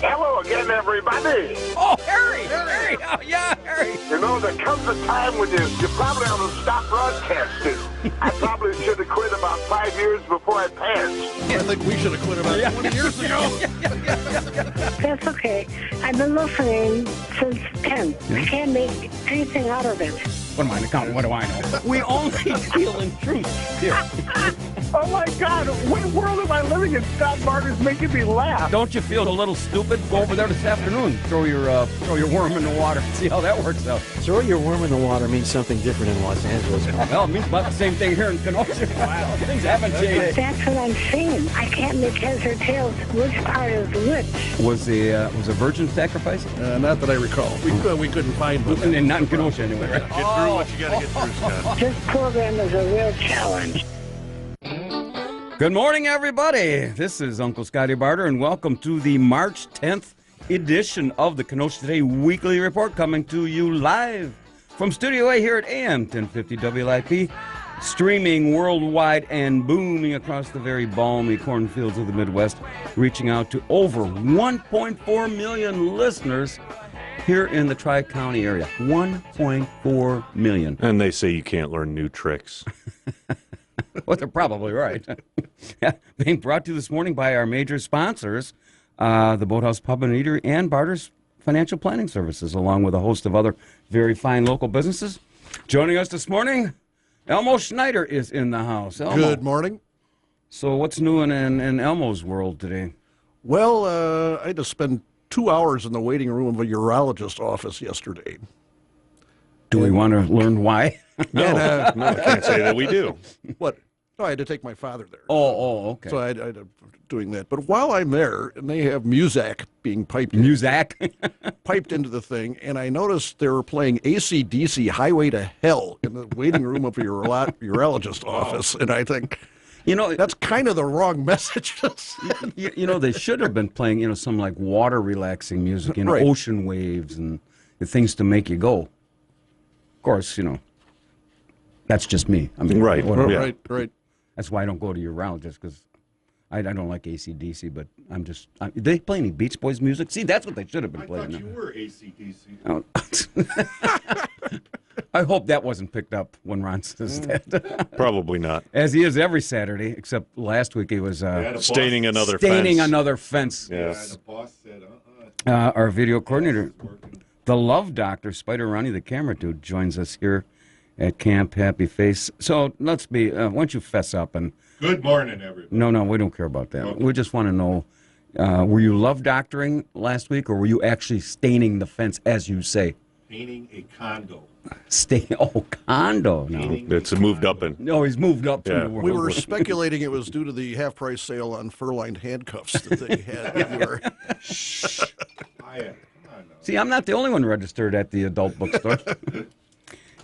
Hello again, everybody. Oh, Harry! Oh, yeah, Harry! You know, there comes a time when you probably ought to stop broadcasting. I probably should have quit about 5 years before I passed. I think we should have quit about 20 years ago. That's okay. I've been listening since 10. I can't make anything out of it. What am I to count? What do I know? We only deal in truth here. Oh, my God. What world am I living in? Scott Barter's making me laugh. Don't you feel a little stupid? Go over there this afternoon. Throw your worm in the water. See how that works out. Throw your worm in the water means something different in Los Angeles. Well, it means about the same thing here in Kenosha. Wow, things haven't changed. That's what I'm saying. I can't make heads or tails which part is which. Was a virgin sacrifice? Not that I recall. We couldn't find one. And not in Kenosha anyway, right? Get through what you got to get through, Scott. This program is a real challenge. Good morning, everybody. This is Uncle Scotty Barter, and welcome to the March 10th edition of the Kenosha Today Weekly Report, coming to you live from Studio A here at AM 1050 WLIP, streaming worldwide and booming across the very balmy cornfields of the Midwest, reaching out to over 1.4 million listeners here in the Tri-County area. 1.4 million. And they say you can't learn new tricks. Well, they're probably right. Being brought to you this morning by our major sponsors, the Boathouse Pub and Eatery and Barter's Financial Planning Services, along with a host of other very fine local businesses. Joining us this morning, Elmo Schneider is in the house. Elmo. Good morning. So what's new in Elmo's world today? Well, I had to spend 2 hours in the waiting room of a urologist office yesterday. Do we want to learn why? No, I can't say that we do. What? No, I had to take my father there. Oh, okay. So I had to doing that. But while I'm there, and they have Muzak being piped into the thing, and I noticed they were playing AC/DC Highway to Hell in the waiting room of a urologist office, and I think, that's kind of the wrong message to send. They should have been playing, some like water relaxing music, Right. ocean waves and things to make you go. Of course, that's just me. I mean, Right. whatever. Yeah. Right. That's why I don't go to urologist, because I don't like AC/DC, but they play any Beach Boys music? See, that's what they should have been playing. I thought you were AC/DC. Oh. I hope that wasn't picked up when Ron says that. Probably not. As he is every Saturday, except last week he was Staining another fence. Yes. The boss said, Our video coordinator, the Love Doctor, Spider Ronnie, the camera dude, joins us here at Camp Happy Face. So let's why don't you fess up and... Good morning, everybody. No, we don't care about that. Okay. We just want to know, were you love doctoring last week, or were you actually staining the fence, as you say? Painting a condo. Condo. No. It's moved up in. No, he's moved up from Yeah. the world. We were speculating it was due to the half-price sale on fur-lined handcuffs that they had. Come on now. See, I'm not the only one registered at the adult bookstore.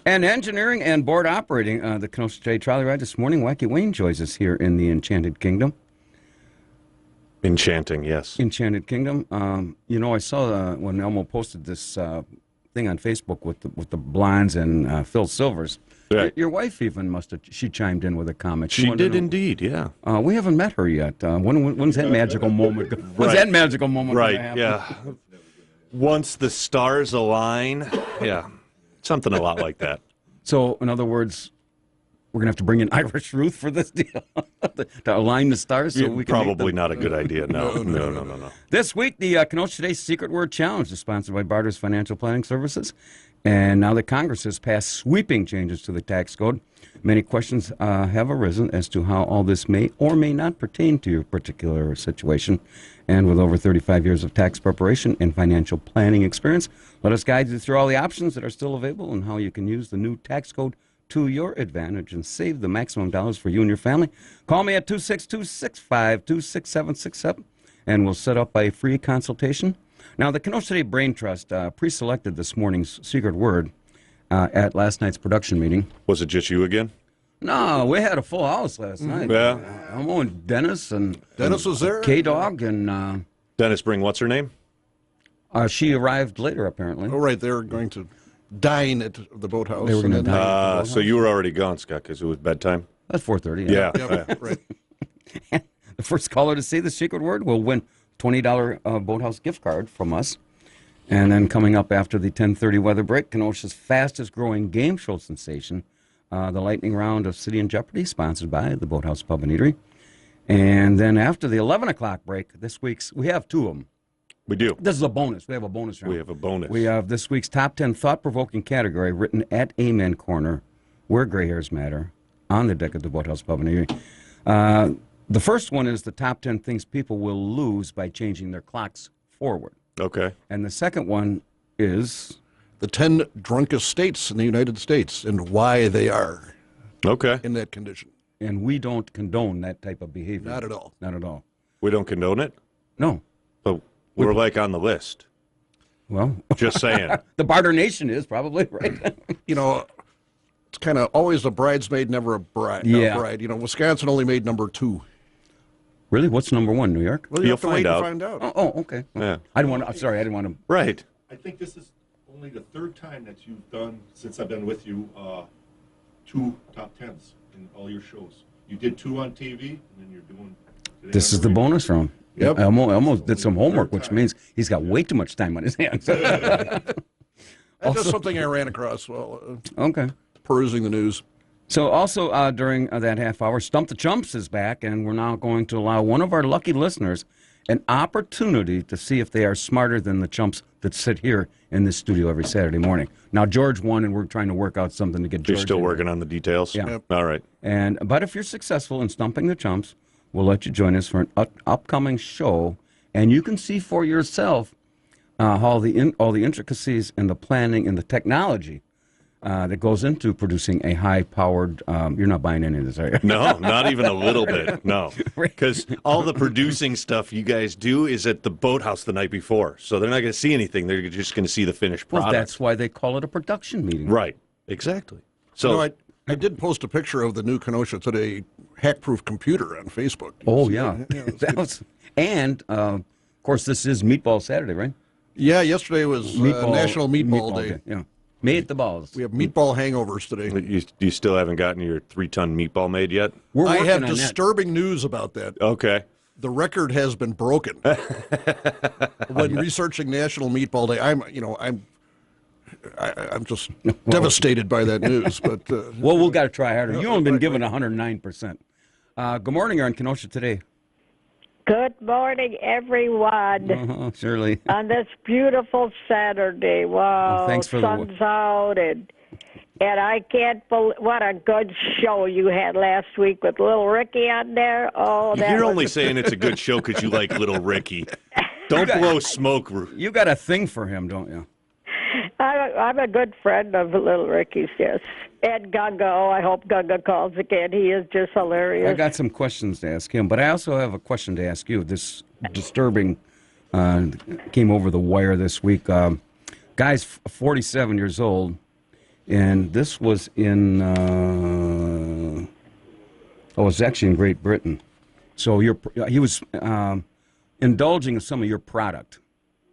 And engineering and board operating the Kenosha Today Trolley Ride this morning, Wacky Wayne joins us here in the Enchanted Kingdom. Enchanting, yes. Enchanted Kingdom. I saw when Elmo posted this thing on Facebook with the blinds and Phil Silvers. Yeah. Your wife even she chimed in with a comment. She wanted to did know- indeed, yeah. We haven't met her yet. When's that magical moment? When's that magical moment Right, gonna happen? yeah. Once the stars align, yeah. Something a lot like that. So, in other words, we're going to have to bring in Irish Ruth for this deal to align the stars so we can make Probably them. not a good idea. No. This week, the Kenosha Today Secret Word Challenge is sponsored by Barter's Financial Planning Services. And now that Congress has passed sweeping changes to the tax code, many questions have arisen as to how all this may or may not pertain to your particular situation. And with over 35 years of tax preparation and financial planning experience, let us guide you through all the options that are still available and how you can use the new tax code to your advantage and save the maximum dollars for you and your family. Call me at 262-652-6767, and we'll set up a free consultation. Now, the Kenosha Today Brain Trust pre-selected this morning's secret word at last night's production meeting. Was it just you again? No, we had a full house last night. Yeah. Elmo and Dennis and Dennis was there? K-Dog and Dennis bring what's her name? she arrived later apparently. Oh, right. They were going to dine at the boathouse. They were going to and then- dine. So you were already gone, Scott, because it was bedtime? That's 4:30. Yeah. Yep, right. The first caller to say the secret word will win $20 Boathouse gift card from us. And then coming up after the 10:30 weather break, Kenosha's fastest growing game show sensation, the lightning round of City and Jeopardy, sponsored by the Boathouse Pub and Eatery. And then after the 11 o'clock break, we have two of them. We do. This is a bonus. We have a bonus round. We have a bonus. We have this week's top 10 thought-provoking category written at Amen Corner, where gray hairs matter, on the deck of the Boathouse Pub and Eatery. The first one is the top 10 things people will lose by changing their clocks forward. Okay. And the second one is The 10 drunkest states in the United States and why they are Okay. in that condition. and we don't condone that type of behavior. Not at all. Not at all. We don't condone it, No. but we're like on the list. Well, Just saying. the Barter Nation is probably, right? You know, it's kind of always a bridesmaid, never a bride. Yeah. Bride. You know, Wisconsin only made number 2. Really? What's number one, New York? Well, you You'll have to wait find out. to find out. Oh, okay. Yeah. I didn't want to, I'm sorry, I didn't want to. Right. I think this is only the third time that you've done, since I've been with you, 2 top 10s in all your shows. You did 2 on TV, and then you're doing... today This on is the radio. bonus round. Yep. I almost did some homework, which means he's got way too much time on his hands. That's just something I ran across while Okay. perusing the news. So also during that half hour, Stump the Chumps is back, and we're now going to allow one of our lucky listeners an opportunity to see if they are smarter than the chumps that sit here in this studio every Saturday morning. Now, George won, and we're trying to work out something to get You're George still in working on the details? Yeah. Yep. All right. But if you're successful in stumping the chumps, we'll let you join us for an upcoming show, and you can see for yourself all the intricacies and the planning and the technology that goes into producing a high-powered. You're not buying any of this, are you? No, not even a little bit. No. Because all the producing stuff you guys do is at the boathouse the night before. So they're not going to see anything. They're just going to see the finished Well, product. that's why they call it a production meeting. Right. Exactly. So So I did post a picture of the new Kenosha Today hack-proof computer on Facebook. Oh yeah, that was, and of course this is Meatball Saturday, right? Yeah, yesterday was National Meatball Day. Yeah, made the balls. We have meatball hangovers today. you still haven't gotten your 3-ton meatball made yet? We're I working have on that. disturbing news about that. Okay. The record has been broken. When researching National Meatball Day, I'm just devastated by that news. But Well, we've got to try harder. You've only been given 109%. Good morning, you're on Kenosha Today. Good morning, everyone. Shirley. On this beautiful Saturday, wow, Oh, thanks for the- sun's out, and I can't believe what a good show you had last week with Little Ricky on there. Oh, that You're was, only saying it's a good show because you like Little Ricky. Don't blow smoke. You got a thing for him, don't you? I'm a good friend of Little Ricky's, yes. And Gunga, oh, I hope Gunga calls again. He is just hilarious. I got some questions to ask him, but I also have a question to ask you. This disturbing came over the wire this week. Guy's 47 years old, and this was in, it was actually in Great Britain. So he was indulging in some of your product.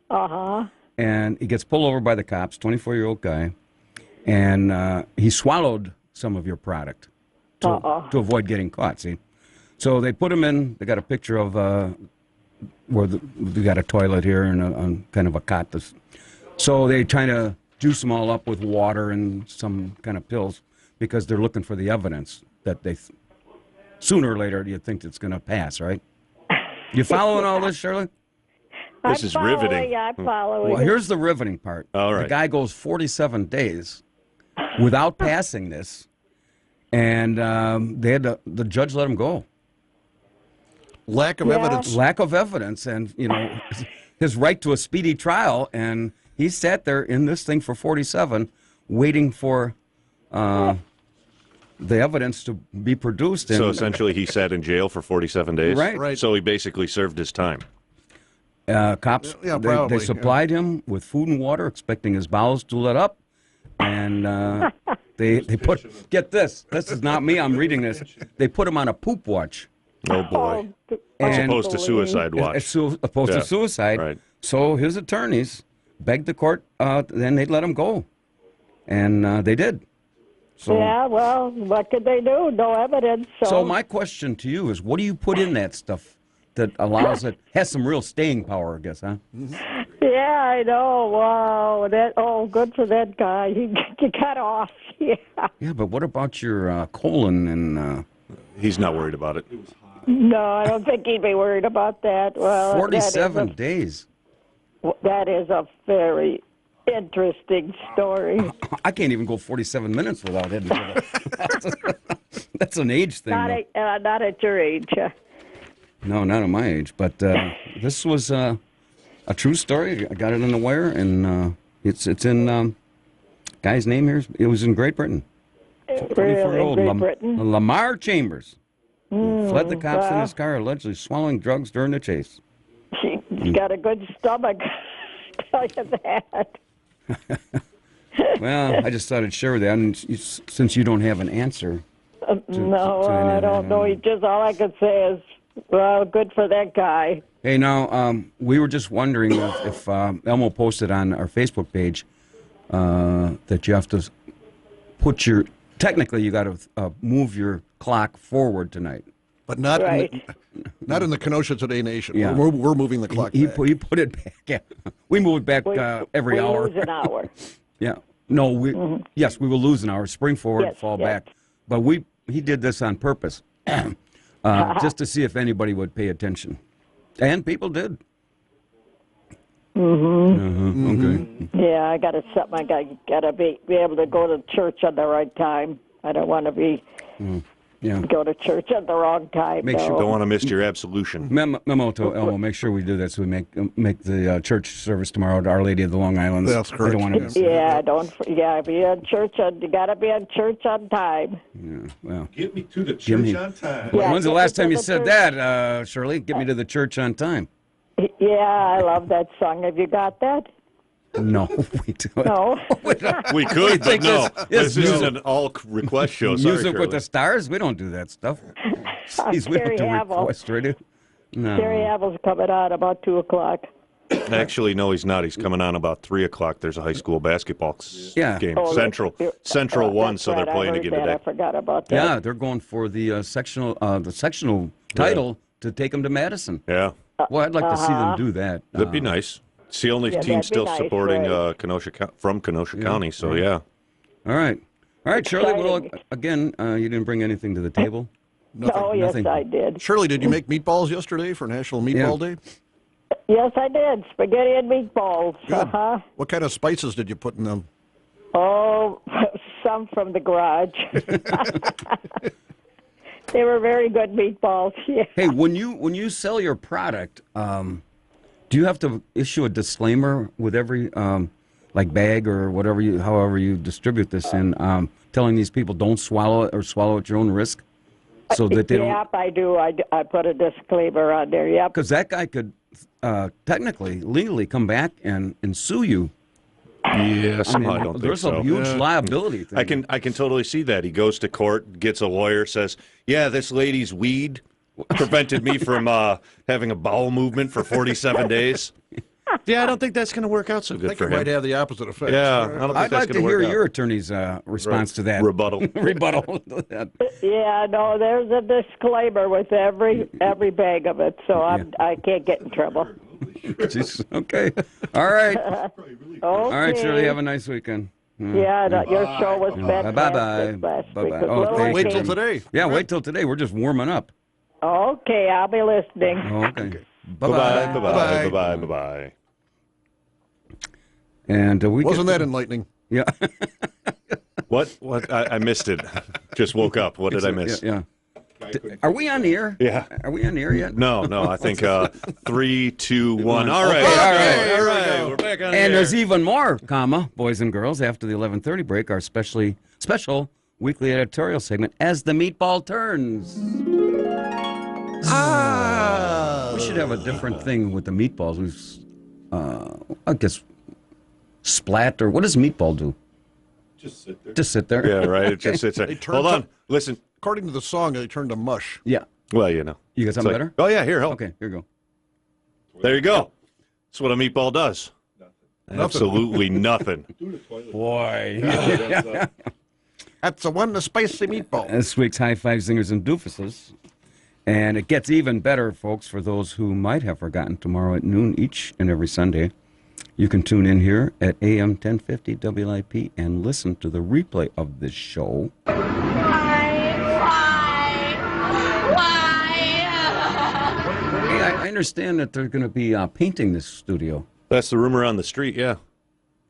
Uh-huh. And he gets pulled over by the cops, 24-year-old guy, and he swallowed some of your product to avoid getting caught, see? So they put him in, they got a picture of where we got a toilet here and on kind of a cot. So they trying to juice them all up with water and some kind of pills because they're looking for the evidence that sooner or later you think it's going to pass, right? You following all this, Shirley? This is riveting. I'm following. Well, here's the riveting part. All right. The guy goes 47 days without passing this, and the judge let him go. lack of evidence. Lack of evidence, and his right to a speedy trial, and he sat there in this thing for 47, waiting for the evidence to be produced. So essentially he sat in jail for 47 days? Right. So he basically served his time. Cops, Yeah, they probably, supplied him with food and water, expecting his bowels to let up, and they put, get this is not me, I'm reading this, they put him on a poop watch. Oh, boy. And- As opposed to suicide watch. As opposed Yeah, to suicide. right. So his attorneys begged the court, then they'd let him go. And they did. So, Yeah, well, what could they do? No evidence. so my question to you is, what do you put in that stuff that allows it, has some real staying power, I guess, huh? Yeah, I know. Wow. Good for that guy. He got off. Yeah. Yeah, but what about your colon and... He's not worried about it. No, I don't think he'd be worried about that. Well, 47 days. That is a very interesting story. I can't even go 47 minutes without heading to the... That's an age thing. Not at your age. No, not at my age. But this was a true story. I got it on the wire, and it's in... guy's name here. It was in Great Britain. 24-year-old Lamar Chambers fled the cops in his car, allegedly swallowing drugs during the chase. He's got a good stomach. I'll tell you that. Well, I just thought I'd share with you, and since you don't have an answer. I don't know. All I could say is, well, good for that guy. Hey, now, we were just wondering if Elmo posted on our Facebook page that you have to put your... Technically, you got to move your clock forward tonight. But not not in the Kenosha Today Nation. Yeah. We're moving the clock back. He put it back. Yeah. We move it back every hour. We lose an hour. Yeah. No, yes, we will lose an hour. Spring forward, fall back. But he did this on purpose, just to see if anybody would pay attention. And people did. Okay. Yeah, I got something. I got to be able to go to church at the right time. I don't want to be go to church at the wrong time. Don't want to miss your absolution. Memo to Elmo. Make sure we do that so we make the church service tomorrow to Our Lady of the Long Islands. That's correct. Don't want to miss be in church. You got to be in church on time. Yeah. Well, get me to the church on time. Yeah, when's the last time you said that, Shirley? Get me to the church on time. Yeah, I love that song. Have you got that? No, we don't. No. We could, but no. This is an all-request show. Sorry, Music Shirley. with the Stars? We don't do that stuff. Jeez, we don't do request radio. No. Terry Havel's coming on about 2 o'clock. Actually, no, he's not. He's coming on about 3 o'clock. There's a high school basketball game. Central won, so they're playing again today. I forgot about that. Yeah, they're going for the sectional title to take them to Madison. Yeah. Well, I'd like to see them do that. That'd be nice. It's the only team still supporting Kenosha County, so yeah. All right, Shirley. Well, again, you didn't bring anything to the table. Nothing. Yes, I did. Shirley, did you make meatballs yesterday for National Meatball Day? Yes, I did. Spaghetti and meatballs. Good. What kind of spices did you put in them? Oh, some from the garage. They were very good meatballs. Yeah. Hey, when you sell your product, do you have to issue a disclaimer with every bag or however you distribute this in, telling these people don't swallow it or swallow at your own risk, so that they don't? Yep, I do. I put a disclaimer on there. Yep. Because that guy could technically, legally come back and sue you. Yeah, somehow I don't think so. There's a huge liability thing. I can totally see that. He goes to court, gets a lawyer, says, "Yeah, this lady's weed prevented me from having a bowel movement for 47 days." Yeah, I don't think that's going to work out so good for him. It might have the opposite effect. Yeah, I don't think I'd that's like to hear your attorney's response to that. Rebuttal. Rebuttal. Yeah, no, there's a disclaimer with every bag of it, so I can't get in trouble. Jeez, okay. All right. Okay. All right, Shirley, have a nice weekend. Yeah, your show was fantastic last week. Bye-bye. Wait till today. Yeah, wait till today. We're just warming up. Okay, I'll be listening. Okay. Bye-bye. Bye-bye. Bye-bye. Bye-bye. And wasn't that enlightening? Yeah. What? I missed it. Just woke up. What did I miss? Yeah. Are we on the air? Yeah. Are we on the air yet? No. I think 3, 2, 1. All right. We're back on the air. And there's even more, boys and girls, after the 11:30 break, our special weekly editorial segment, As the Meatball Turns. We should have a different thing with the meatballs. I guess, splat, or what does meatball do? Just sit there. Yeah, right. It just sits there. Hold on. Listen. According to the song, they turned to mush. Yeah. Well, you know. You got something better? Oh, yeah, here, help. Okay, here you go. There you go. That's what a meatball does. Nothing. Absolutely nothing. Boy. That's the one, the spicy meatball. This week's High Five Zingers and Doofuses. And it gets even better, folks, for those who might have forgotten. Tomorrow at noon, each and every Sunday, you can tune in here at AM 1050 WIP and listen to the replay of this show. Hey, I understand that they're going to be painting this studio. That's the rumor on the street, yeah.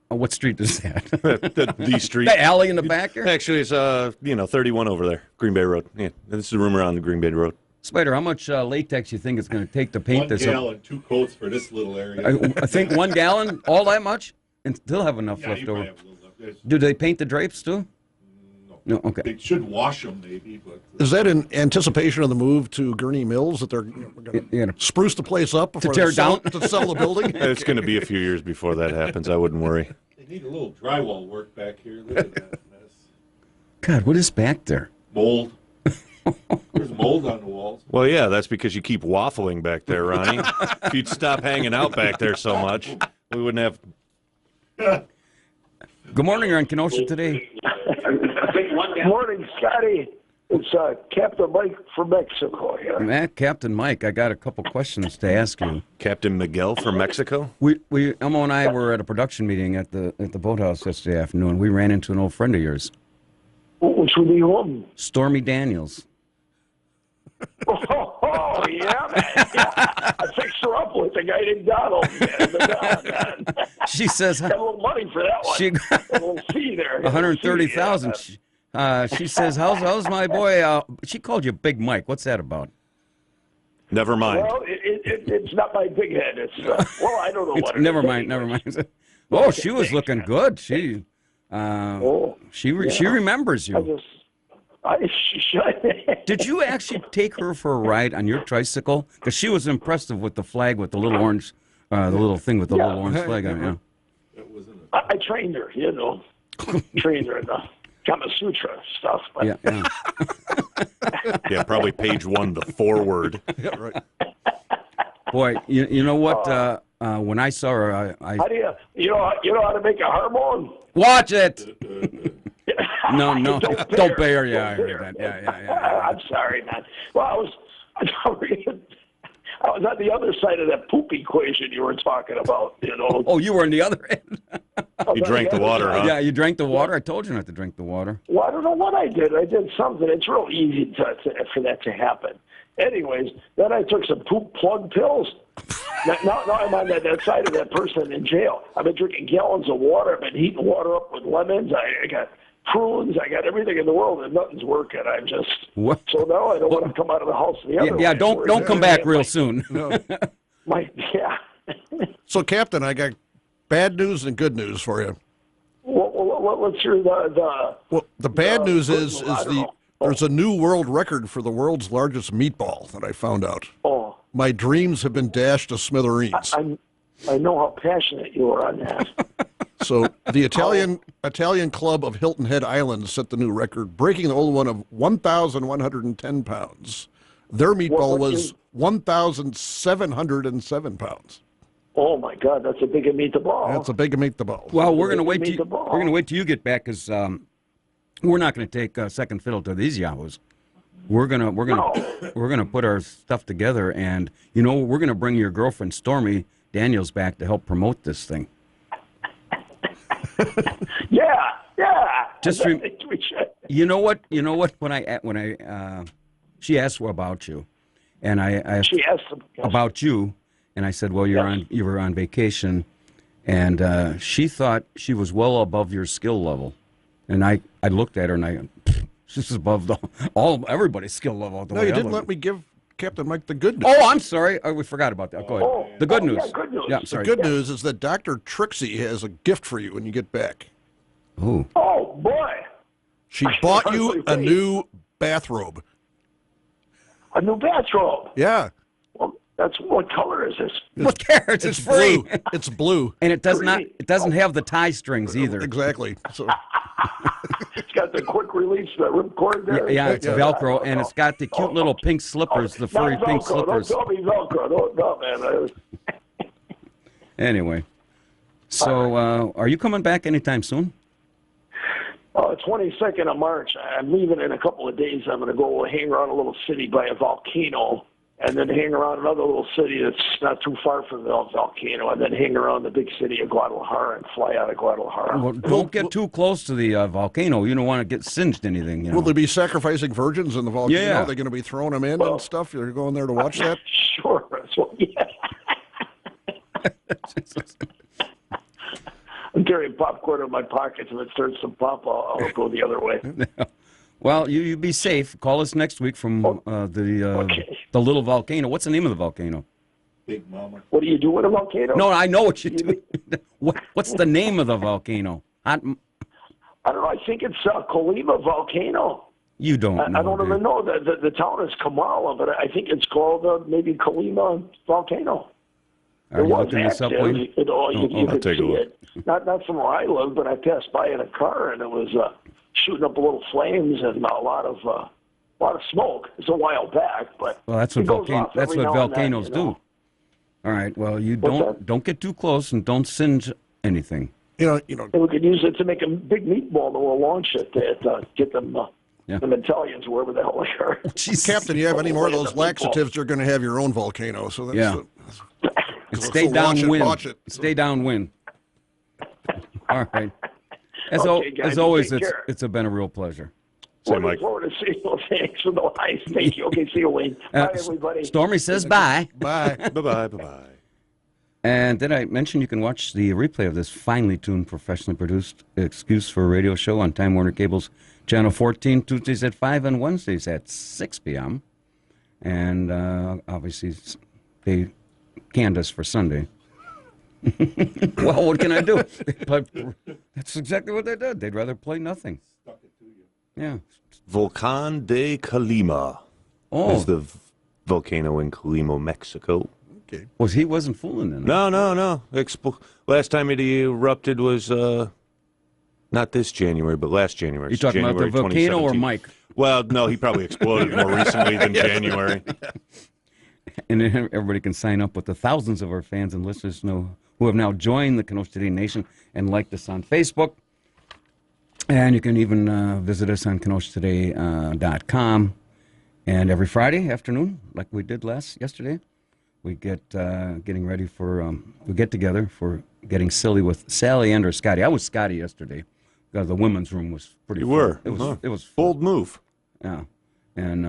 Oh, what street is that? the street. The alley in the back here? Actually, it's 31 over there, Green Bay Road. Yeah, this is the rumor on the Green Bay Road. Spider, how much latex you think it's going to take to paint this? 1 gallon, 2 coats for this little area. I think 1 gallon, all that much, and still have enough left over. Have a little left. Yes. Do they paint the drapes too? No. Okay. They should wash them, maybe. But Is that in anticipation of the move to Gurney Mills that they're going to spruce the place up before tear they sell, down? to sell the building? It's going to be a few years before that happens. I wouldn't worry. they need a little drywall work back here. Look at that mess. God, what is back there? Mold. There's mold on the walls. Well, yeah, that's because you keep waffling back there, Ronnie. If you'd stop hanging out back there so much, we wouldn't have... Good morning, you're on Kenosha today. Morning, Scotty. It's Captain Mike from Mexico here. Matt, Captain Mike, I got a couple questions to ask you. Captain Miguel from Mexico? Elmo and I were at a production meeting at the boathouse yesterday afternoon. We ran into an old friend of yours. Which would be home? Stormy Daniels. Oh, yeah, man. Yeah. I fixed her up with a guy named Donald. Man. She says... Got a little money for that one. She got a little fee there. $130,000. She says, how's my boy... she called you Big Mike. What's that about? Never mind. Well, it's not my big head. It's I don't know what it never is. Mind. Oh, she was looking good. She remembers you. Did you actually take her for a ride on your tricycle? Because she was impressive with the flag with the little orange, the little thing with the little orange flag on it. Yeah. I trained her, trained her in the Kama Sutra stuff. But. Yeah. Yeah, probably page 1, the foreword. Yeah, right. Boy, you know what? When I saw her, How do you know how to make a hormone? Watch it. No, don't bear. Yeah, I heard that. Yeah. I'm sorry, man. Well, I was on the other side of that poop equation you were talking about. Oh, you were on the other end. You drank the water, huh? Yeah, you drank the water. I told you not to drink the water. Well, I don't know what I did. I did something. It's real easy for that to happen. Anyways, then I took some poop plug pills. Now I'm on that side of that person in jail. I've been drinking gallons of water. I've been heating water up with lemons. I got prunes. I got everything in the world, and nothing's working. I'm just so now I don't want to come out of the house the other way. Yeah, don't come back real soon. No. Yeah. So, Captain, I got bad news and good news for you. Let's hear the. Well, the bad news is there's a new world record for the world's largest meatball that I found out. Oh. My dreams have been dashed to smithereens. I know how passionate you are on that. So the Italian club of Hilton Head Island set the new record, breaking the old one of 1,110 pounds. Their meatball was 1,707 pounds. Oh my God, that's a big meatball. That's a big meatball. Well, we're gonna wait till you get back because we're not gonna take second fiddle to these yahoos. We're gonna put our stuff together, and we're gonna bring your girlfriend Stormy Daniels back to help promote this thing. Yeah. Just you know what? When she asked about you, and I asked about you, and I said, well, you were on vacation, and she thought she was well above your skill level, and I looked at her and this is above everybody's skill level. No, you didn't let me give Captain Mike the good news. Oh, I'm sorry. We forgot about that. Go ahead. The good news. Yeah, good news. Yeah, I'm sorry. The good news is that Dr. Trixie has a gift for you when you get back. Ooh. Oh, boy. She bought you a new bathrobe. A new bathrobe? Yeah. Well, what color is this? What cares? It's free. Blue. It's blue. And it doesn't have the tie strings either. Exactly. So it's got the quick release, the ripcord there. Yeah, it's Velcro, and it's got the cute little pink slippers, the furry pink slippers. Don't tell me Velcro. No, man. Anyway, so are you coming back anytime soon? 22nd of March. I'm leaving in a couple of days. I'm going to go hang around a little city by a volcano, and then hang around another little city that's not too far from the volcano, and then hang around the big city of Guadalajara and fly out of Guadalajara. Well, don't get too close to the volcano. You don't want to get singed anything. You know? Will they be sacrificing virgins in the volcano? Yeah. Are they going to be throwing them in and stuff? You're going there to watch that? Sure. So, yeah. I'm carrying popcorn in my pockets. If it starts to pop, I'll go the other way. Well, you be safe. Call us next week from the little volcano. What's the name of the volcano? Big Mama. What do you do with a volcano? No, I know what you do. What's the name of the volcano? I don't know. I think it's Colima Volcano. You don't know. I don't even know. The town is Kamala, but I think it's called maybe Colima Volcano. Are you looking this up, Wayne? You I'll could take a see look. it. Not from where I live, but I passed by in a car, and it was shooting up little flames and a lot of smoke. It's a while back, but well, that's what volcanoes do. All right. Well, you don't get too close and don't singe anything. You know. And we could use it to make a big meatball, and we'll launch it to get them. Them Italians, wherever the hell they are. Captain, you have any more of those laxatives, you're going to have your own volcano. So that's stay downwind. Stay downwind. All right. As always, it's been a real pleasure. Looking forward to seeing you. Thanks for the lies. Thank you. Okay, see you, Wayne. Bye, everybody. Stormy says bye. Bye. Bye-bye, bye-bye. And did I mention you can watch the replay of this finely tuned, professionally produced Excuse for a Radio show on Time Warner Cable's Channel 14, Tuesdays at 5 and Wednesdays at 6 p.m. And obviously, they canned us for Sunday. Well, what can I do? But that's exactly what they did. They'd rather play nothing. Stuck it to you. Yeah. Volcan de Colima is the volcano in Colima, Mexico. Okay. Wasn't fooling then? No. Last time it erupted was not this January, but last January. You talking about the volcano or Mike? Well, no, he probably exploded more recently than January. And then everybody can sign up with the thousands of our fans and listeners who have now joined the Kenosha Today Nation and liked us on Facebook. And you can even visit us on KenoshaToday.com. And every Friday afternoon, like we did yesterday, we get getting ready for we get together for getting silly with Sally and or Scotty. I was Scotty yesterday because the women's room was pretty. You full. were. It was bold move. Yeah, and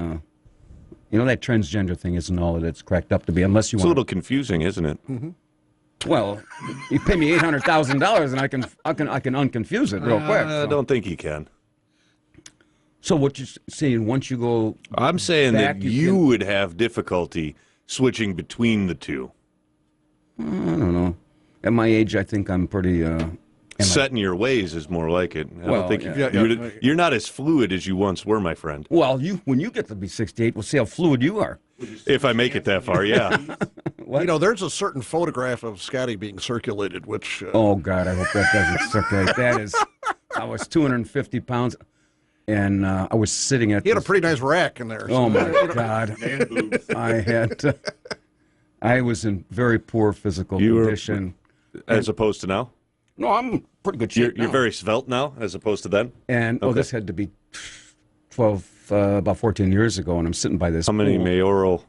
that transgender thing isn't all that it's cracked up to be, unless you want. It's a little confusing, isn't it? Mm-hmm. Well, you pay me $800,000 and I can unconfuse it real quick. I don't think you can. So what you're saying, once you go, I'm saying back, that you would have difficulty switching between the two. I don't know. At my age, I think I'm pretty. Set in your ways is more like it. I don't think yeah. you're not as fluid as you once were, my friend. Well, when you get to be 68, we'll see how fluid you are. If I make it that far, yeah. There's a certain photograph of Scotty being circulated, which. Oh God, I hope that doesn't circulate. That is, I was 250 pounds, and I was sitting at. He had a pretty nice rack in there. Oh my God, I was in very poor physical condition. As opposed to now? No, I'm pretty good shape. You're very svelte now, as opposed to then. And this had to be about 14 years ago, and I'm sitting by this. How many mayoral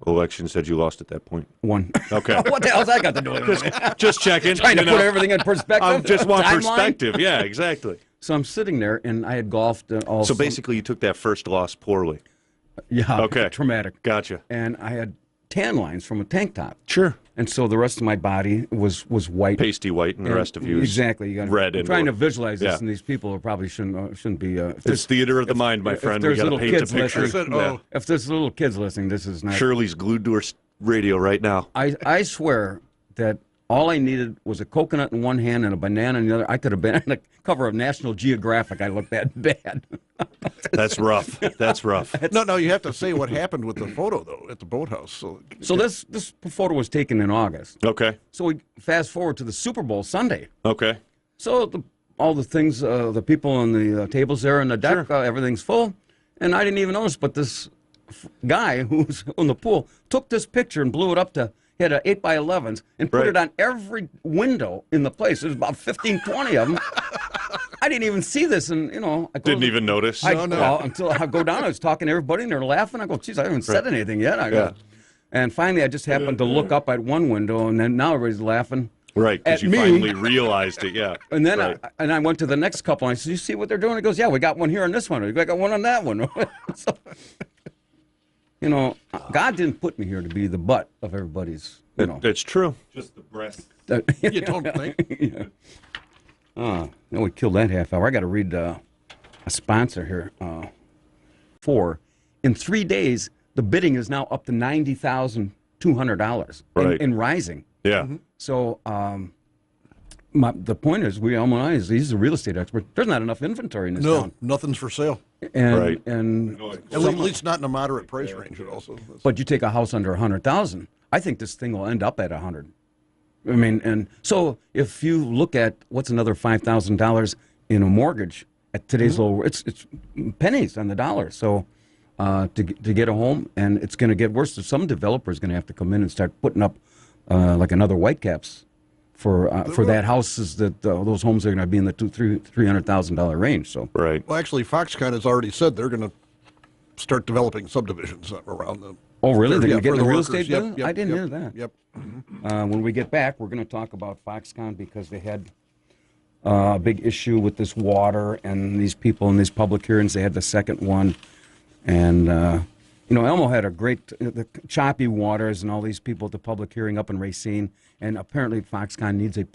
elections had you lost at that point? One. Okay. What the hell's that got to do with it? Just checking. Trying to put everything in perspective. I just want Timeline? perspective. Yeah, exactly. So I'm sitting there, and I had golfed all. So basically, you took that first loss poorly. Yeah. Okay. Traumatic. Gotcha. And I had tan lines from a tank top. Sure. And so the rest of my body was white. Pasty white, and the rest of you is exactly. You red. I'm trying to visualize this, and these people probably shouldn't be. It's theater of the mind, my friend. We got to paint a picture. If there's little kids listening, this is not. Shirley's glued to her radio right now. I swear that all I needed was a coconut in one hand and a banana in the other. I could have been on the cover of National Geographic. I looked that bad. That's rough. That's rough. No, you have to say what happened with the photo, though, at the boathouse. So this photo was taken in August. Okay. So we fast forward to the Super Bowl Sunday. Okay. So all the things, the people on the tables there on the deck, everything's full. And I didn't even notice, but this guy who's in the pool took this picture and blew it up to, he had 8x11s and put it on every window in the place. There's about 15, 20 of them. I didn't even see this, and I Didn't even notice. Well, until I go down, I was talking to everybody, and they're laughing. I go, geez, I haven't said anything yet. I go, and finally, I just happened to look up at one window, and then now everybody's laughing. Right, because you finally realized it, yeah. And then I went to the next couple, and I said, you see what they're doing? He goes, yeah, we got one here on this one. We got one on that one. So, God didn't put me here to be the butt of everybody's, That's true. Just the breast. You don't think? No, we killed that half hour. I got to read a sponsor here. In 3 days, the bidding is now up to $90,200 and rising. Yeah. Mm-hmm. So the point is, he's a real estate expert. There's not enough inventory in this town. No, nothing's for sale. And At least not in a moderate price range. Also, but you take a house under 100,000, I think this thing will end up at 100. I mean, and so if you look at what's another $5,000 in a mortgage at today's low, it's pennies on the dollar. So to get a home, and it's going to get worse. So some developer is going to have to come in and start putting up like another Whitecaps for that houses that those homes are going to be in the $300,000 range. So right. Well, actually, Foxconn has already said they're going to start developing subdivisions around them. Oh, really? They're going to get in the real workers. estate bill? Yep, I didn't hear that. Yep. When we get back, we're going to talk about Foxconn because they had a big issue with this water and these people in these public hearings. They had the second one. And, Elmo had a great the choppy waters and all these people at the public hearing up in Racine. And apparently Foxconn needs a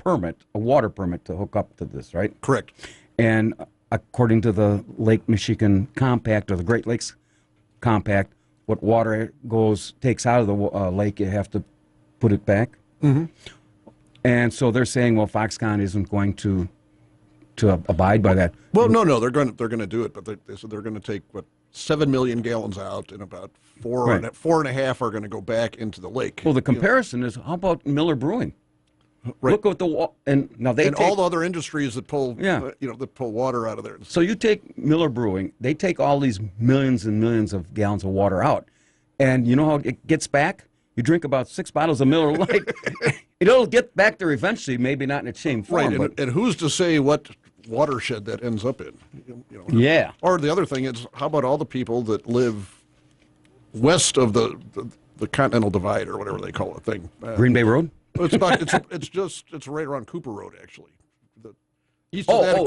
water permit to hook up to this, right? Correct. And according to the Lake Michigan Compact or the Great Lakes Compact, what water takes out of the lake, you have to put it back. Mm-hmm. And so they're saying, well, Foxconn isn't going to abide by that. Well, no, they're going to do it, but they said they're going to take 7 million gallons out, and about four and a half are going to go back into the lake. Well, the comparison is, how about Miller Brewing? Right. Look at all the other industries that pull, that pull water out of there. So you take Miller Brewing, they take all these millions and millions of gallons of water out, and you know how it gets back? You drink about 6 bottles of Miller Lite, it'll get back there eventually, maybe not in its same form. Right, and who's to say what watershed that ends up in? Yeah. Or the other thing is, how about all the people that live west of the Continental Divide or whatever they call it thing? Green Bay Road. It's right around Cooper Road, actually. East of that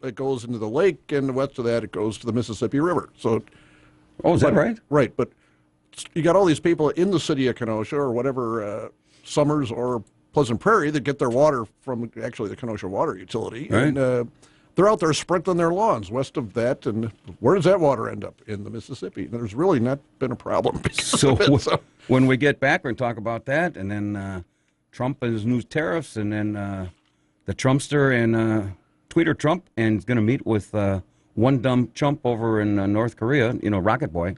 it goes into the lake, and west of that it goes to the Mississippi River. So, is that right? Right, but you got all these people in the city of Kenosha or whatever, Summers or Pleasant Prairie, that get their water from actually the Kenosha Water Utility, right. And they're out there sprinkling their lawns west of that. And where does that water end up? In the Mississippi. There's really not been a problem. So when we get back, we're going to talk about that, and then Trump and his new tariffs, and then the Trumpster and Tweeter Trump, and he's going to meet with one dumb chump over in North Korea, Rocket Boy.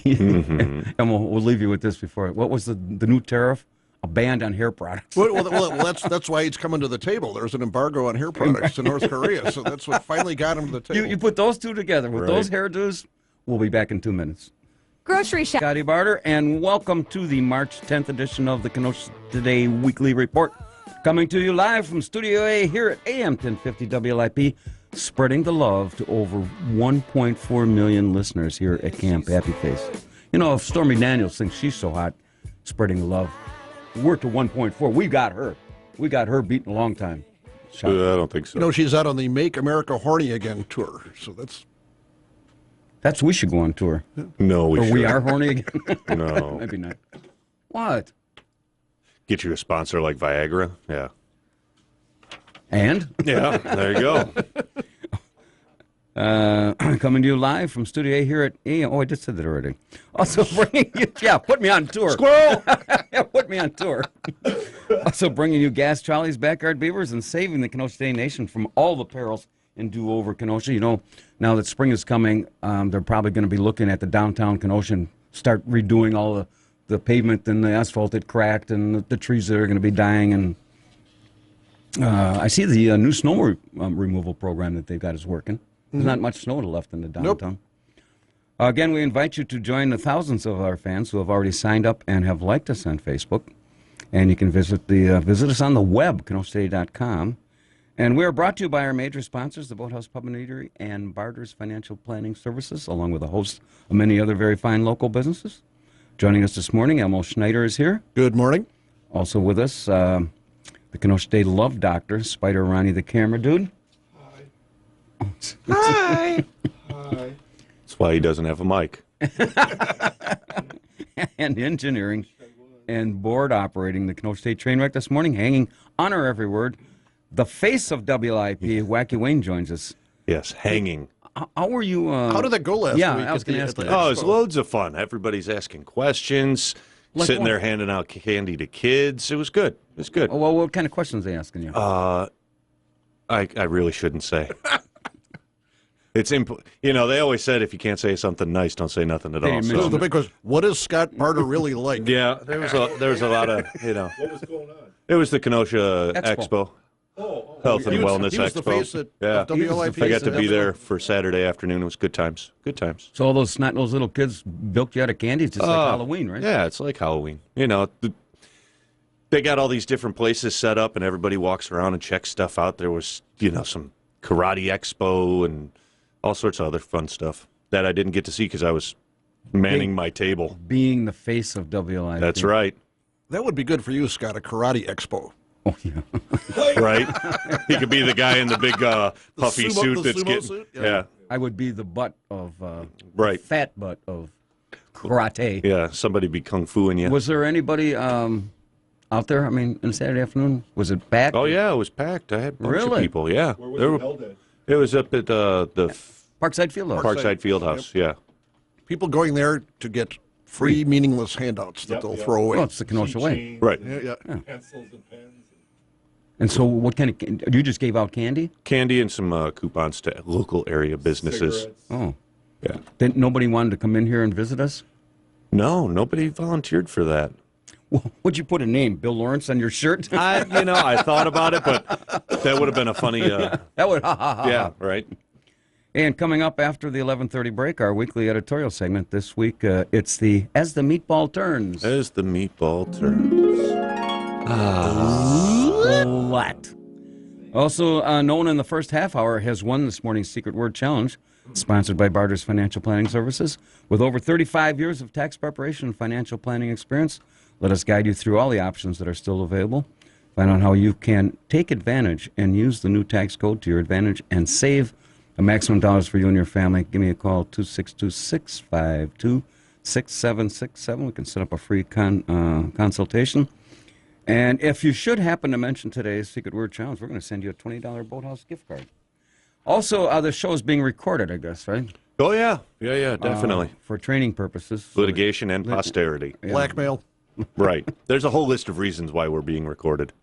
And we'll leave you with this before. What was the new tariff? A ban on hair products. well, that's why he's coming to the table. There's an embargo on hair products to North Korea, so that's what finally got him to the table. You put those two together with those hairdos. We'll be back in 2 minutes. Grocery shop. Scotty Barter, and welcome to the March 10th edition of the Kenosha Today Weekly Report. Coming to you live from Studio A here at AM 1050 WLIP, spreading the love to over 1.4 million listeners here at Camp Happy Face. If Stormy Daniels thinks she's so hot, spreading the love, we're to 1.4. We got her. We got her beaten a long time. I don't think so. She's out on the Make America Horny Again tour, so that's we should go on tour. No, we are horny again? No. Maybe not. What? Get you a sponsor like Viagra? Yeah. And? Yeah, there you go. Coming to you live from Studio A here at AM. Oh, I just said that already. Also bringing you, put me on tour. Squirrel! Put me on tour. Also bringing you Gas Trolleys, Backyard Beavers, and saving the Kenosha Today Nation from all the perils in do-over Kenosha. Now that spring is coming, they're probably going to be looking at the downtown Kenosha and start redoing all the pavement and the asphalt that cracked and the trees that are going to be dying. And I see the new snow removal program that they've got is working. There's not much snow left in the downtown. Nope. Again, we invite you to join the thousands of our fans who have already signed up and have liked us on Facebook. And you can visit us on the web, KenoshaToday.com. And we are brought to you by our major sponsors, the Boathouse Pub and Eatery and Barter's Financial Planning Services, along with a host of many other very fine local businesses. Joining us this morning, Elmo Schneider is here. Good morning. Also with us, the Kenosha State Love Doctor, Spider Ronnie the Camera Dude. Hi. Hi. Hi. That's why he doesn't have a mic. And engineering and board operating the Kenosha State train wreck this morning, hanging on her every word. The face of WLIP, Wacky Wayne, joins us. Yes, hanging. How were you? How did that go last week? Yeah, I was going to ask that. Oh, it was loads of fun. Everybody's asking questions, Like sitting what? there handing out candy to kids. It was good. It was good. Oh, well, what kind of questions are they asking you? I really shouldn't say. It's they always said if you can't say something nice, don't say nothing at all. Hey, So the big question, what is Scott Barter really like? Yeah, there was a lot of What was going on? It was the Kenosha Expo. Expo. Oh, Health and He was- Wellness he was the Expo. face of WLIP. I got to be Expo. there for Saturday afternoon. It was good times. Good times. So all those snot-nosed little kids bilked you out of candy. It's just like Halloween, right? Yeah, it's like Halloween. They got all these different places set up, and everybody walks around and checks stuff out. There was, some karate expo and all sorts of other fun stuff that I didn't get to see because I was manning my table. Being the face of WLIP. That's right. That would be good for you, Scott, a karate expo. Oh, yeah. Right? He could be the guy in the big puffy sumo- suit the that's sumo getting. suit? Yeah. Yeah. I would be the butt of, Right. fat butt of karate. Yeah, somebody be kung fuing you. Was there anybody out there, on a Saturday afternoon? Was it packed? Oh, yeah, it was packed. I had a bunch of Really? people, yeah. where was There it were- held at? It was up at the Parkside Fieldhouse. Parkside Fieldhouse, yeah. People going there to get free, meaningless handouts that Yep, they'll yep. throw away. Well, it's the Kenosha way. Keychains, Right. Yeah. Pencils and pens. And so what kind of, you just gave out candy? Candy and some coupons to local area businesses. Cigarettes. Oh. Yeah. Then nobody wanted to come in here and visit us? No, nobody volunteered for that. Well, would you put a name, Bill Lawrence, on your shirt? I thought about it, but that would have been a funny. That would, ha, ha, ha. Yeah, right. And coming up after the 11:30 break, our weekly editorial segment this week, it's the As the Meatball Turns. As the meatball turns. What? Also known in the first half hour, has won this morning's Secret Word Challenge, sponsored by Barter's Financial Planning Services. With over 35 years of tax preparation and financial planning experience, let us guide you through all the options that are still available. Find out how you can take advantage and use the new tax code to your advantage and save a maximum dollars for you and your family. Give me a call, 262-652-6767. We can set up a free consultation. And if you should happen to mention today's Secret Word Challenge, we're going to send you a $20 Boathouse gift card. Also, the show is being recorded, I guess, right? Oh, yeah. Yeah, definitely. For training purposes. Litigation and posterity. Blackmail. Right. There's a whole list of reasons why we're being recorded.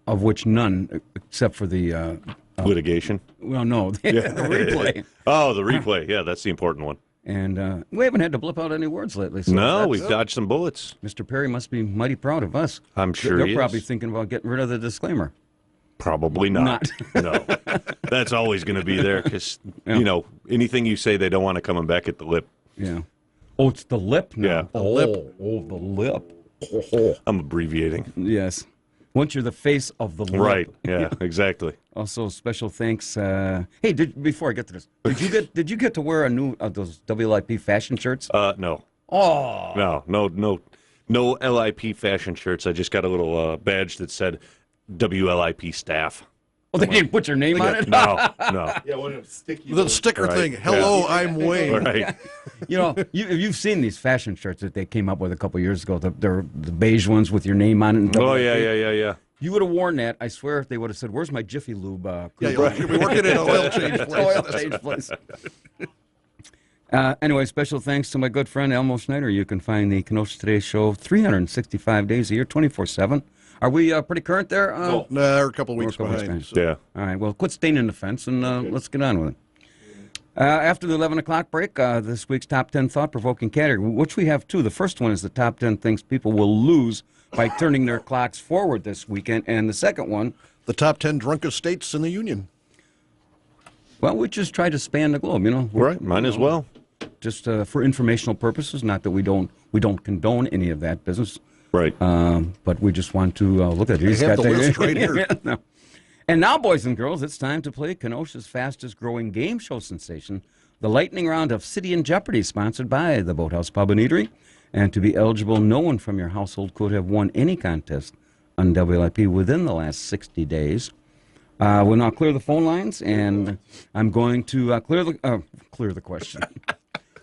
Of which none, except for the... Litigation. well, no, the replay. Oh, the replay. Yeah, that's the important one. And we haven't had to blip out any words lately. So No, that's- we've dodged some bullets. Mr. Perry must be mighty proud of us. I'm sure They're he probably is. thinking about getting rid of the disclaimer. Probably not. No. That's always going to be there because, anything you say, they don't want to coming back at the lip. Yeah. Oh, it's the lip now. Yeah. The lip. Oh, the lip. I'm abbreviating. Yes. Once you're the face of the lip. Right. Yeah, exactly. Also, special thanks. Hey, before I get to this, did you get to wear a new those WLIP fashion shirts? No. Oh. No LIP fashion shirts. I just got a little badge that said WLIP staff. Oh, they didn't put your name on it? No. Yeah, one of them sticky. The sticker Right. thing. Hello, I'm Wayne. Right. You've seen these fashion shirts that they came up with a couple years ago. They're the beige ones with your name on it. And Oh, WLIP. yeah. You would have worn that. I swear they would have said, "Where's my Jiffy Lube?" Yeah, coupon?" you'll be working in an oil change place. Oil change place. Anyway, special thanks to my good friend Elmo Schneider. You can find the Kenosha Today Show 365 days a year, 24/7. Are we pretty current there? No. Nah, we're a couple weeks We're a couple weeks behind. behind. so- Yeah. All right, well, quit staining the fence, and let's get on with it. After the 11 o'clock break, this week's top 10 thought-provoking category, which we have two. The first one is the top 10 things people will lose by turning their clocks forward this weekend, and the second one, The top 10 drunkest states in the union. well, we just try to span the globe, Right. Mine as well. just for informational purposes. Not that we don't condone any of that business, Right. but we just want to look at it. He's have got the list right here. No. And now, boys and girls, it's time to play Kenosha's fastest growing game show sensation, the lightning round of City and Jeopardy, sponsored by the Boathouse Pub and Eatery. And to be eligible, no one from your household could have won any contest on WLIP within the last 60 days. We'll now clear the phone lines, and I'm going to clear the question.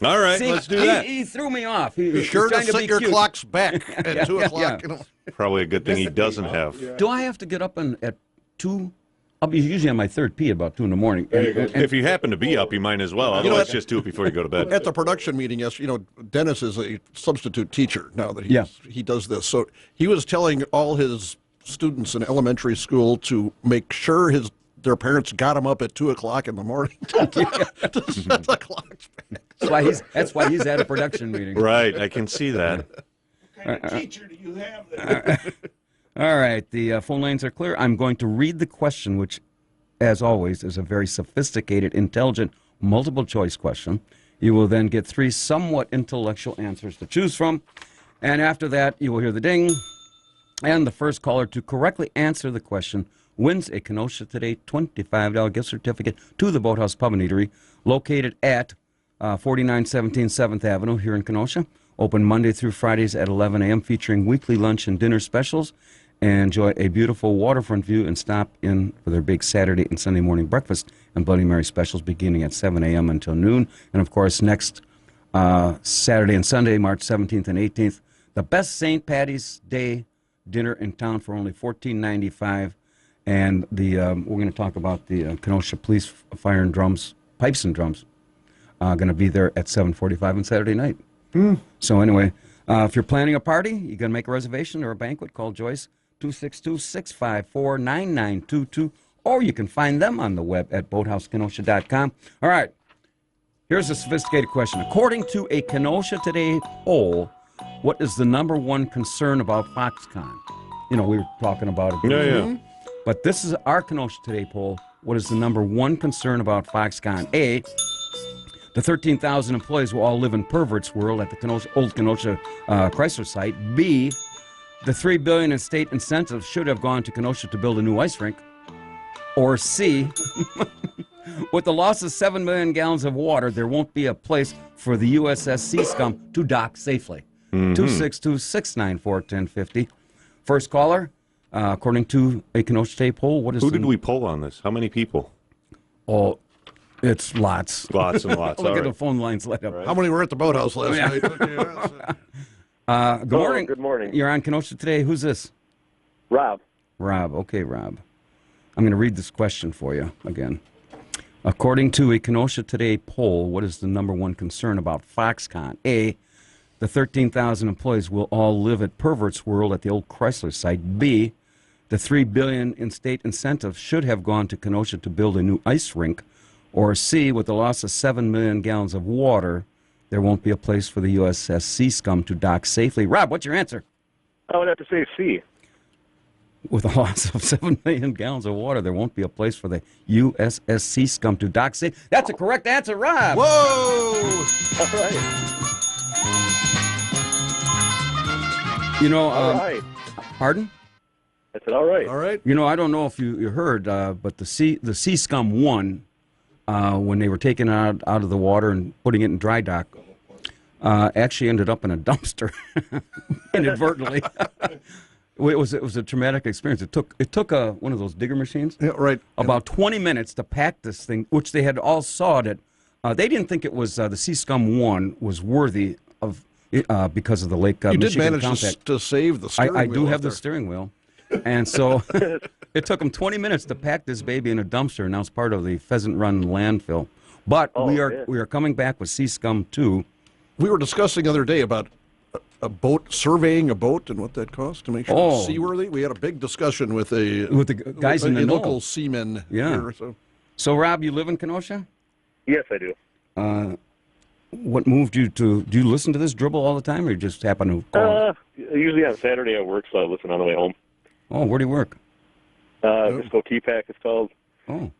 All right, See, let's do that. He threw me off. Be sure to set your clocks back at 2 o'clock. Yeah. Probably a good thing he doesn't have. Do I have to get up at 2? I'll be usually on my third P about 2 in the morning. And If you happen to be up, you might as well. Otherwise, just do it before you go to bed. At the production meeting yesterday, Dennis is a substitute teacher now that he does this. So he was telling all his students in elementary school to make sure their parents got him up at 2 o'clock in the morning to set the clocks back. That's why he's at a production meeting. Right, I can see that. What kind of teacher do you have there? All right, the phone lines are clear. I'm going to read the question, which, as always, is a very sophisticated, intelligent, multiple-choice question. You will then get 3 somewhat intellectual answers to choose from. And after that, you will hear the ding. And the first caller to correctly answer the question wins a Kenosha Today $25 gift certificate to the Boathouse Pub and Eatery, located at 4917 7th Avenue here in Kenosha. Open Monday through Fridays at 11 a.m., featuring weekly lunch and dinner specials. And enjoy a beautiful waterfront view and stop in for their big Saturday and Sunday morning breakfast and Bloody Mary specials beginning at 7 a.m. until noon. And, of course, next Saturday and Sunday, March 17th and 18th, the best St. Patty's Day dinner in town for only $14.95. And we're going to talk about the Kenosha Police Fire and Drums, Pipes and Drums, going to be there at 7:45 on Saturday night. So anyway, if you're planning a party, you can make a reservation or a banquet, call Joyce 262-654-9922, or you can find them on the web at boathousekenosha.com. All right, here's a sophisticated question. According to a Kenosha Today poll, what is the #1 concern about Foxconn? We were talking about it. Yeah. But this is our Kenosha Today poll. What is the #1 concern about Foxconn? A, the 13,000 employees will all live in perverts world at the old Kenosha Chrysler site. B, the $3 billion in state incentives should have gone to Kenosha to build a new ice rink. Or C, with the loss of 7 million gallons of water, there won't be a place for the USS Sea Scum to dock safely. 262-694-1050. First caller, according to a Kenosha State poll, what is Who did we poll on this? How many people? Oh, it's lots. Lots and lots. Look at the phone lines light up. Right. How many were at the boathouse last night? Good morning. Good morning. You're on Kenosha Today. Who's this? Rob. Rob. Okay, Rob. I'm going to read this question for you again. According to a Kenosha Today poll, what is the #1 concern about Foxconn? A, the 13,000 employees will all live at Perverts World at the old Chrysler site. B, the $3 billion in state incentives should have gone to Kenosha to build a new ice rink. Or C, with the loss of 7 million gallons of water, there won't be a place for the USS Sea Scum to dock safely. Rob, what's your answer? I would have to say C. With the loss of 7 million gallons of water, there won't be a place for the USS Sea Scum to dock safely. That's a correct answer, Rob. Whoa! All right. All right. Pardon? I said all right. All right. I don't know if you heard, but the Sea Scum won when they were taking it out of the water and putting it in dry dock. Actually ended up in a dumpster inadvertently. It was a traumatic experience. It took one of those digger machines, about 20 minutes to pack this thing, which they had all saw it. They didn't think it was the Sea Scum 1 was worthy of because of the Lake You Michigan did manage to save the steering wheel. I do have the steering wheel, and so it took them 20 minutes to pack this baby in a dumpster, and now it's part of the Pheasant Run landfill. But we are coming back with Sea Scum 2. We were discussing the other day about a boat, surveying a boat and what that costs to make sure it's seaworthy. We had a big discussion with the guys in the local seamen here. So, Rob, you live in Kenosha? Yes, I do. What moved you to? Do you listen to this dribble all the time, or you just happen to call? Usually on Saturday I work, so I listen on the way home. Oh, where do you work? Disco T-Pack is called. Oh.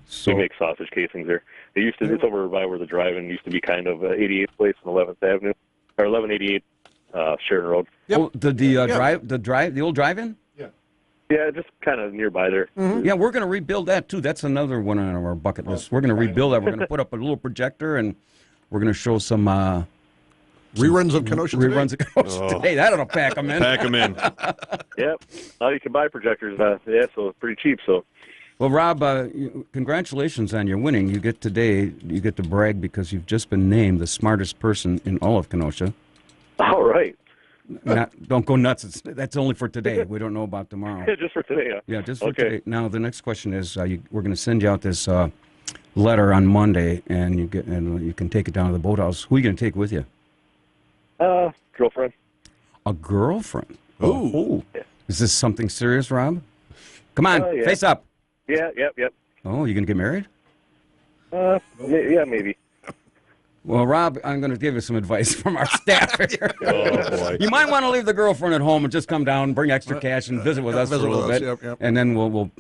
So we make sausage casings there. It's over by where the drive-in used to be, kind of 88th place on 11th Avenue, or 1188 Sheridan Road. Yep. Oh, the old drive-in? Yeah. Yeah, just kind of nearby there. Yeah, we're going to rebuild that, too. That's another one on our bucket list. We're going to rebuild that. We're going to put up a little projector, and we're going to show some... reruns of Kenosha today. Reruns of Kenosha today. That'll pack them in. Pack them in. Yep. Now you can buy projectors. So it's pretty cheap. So. Well, Rob, congratulations on your winning. You get to brag because you've just been named the smartest person in all of Kenosha. All right. Don't go nuts. That's only for today. We don't know about tomorrow. Yeah, just for today. Yeah. Yeah, just for today. Now, the next question is, we're going to send you out this letter on Monday, and you can take it down to the boathouse. Who are you going to take with you? Girlfriend. A girlfriend? Oh. Yeah. Is this something serious, Rob? Come on, Yeah. face up. Yeah, yep. Oh, you going to get married? Yeah, maybe. Well, Rob, I'm going to give you some advice from our staff here. Oh, boy. You might want to leave the girlfriend at home and just come down, bring extra cash, and visit with us for a little bit. Yep. And then we'll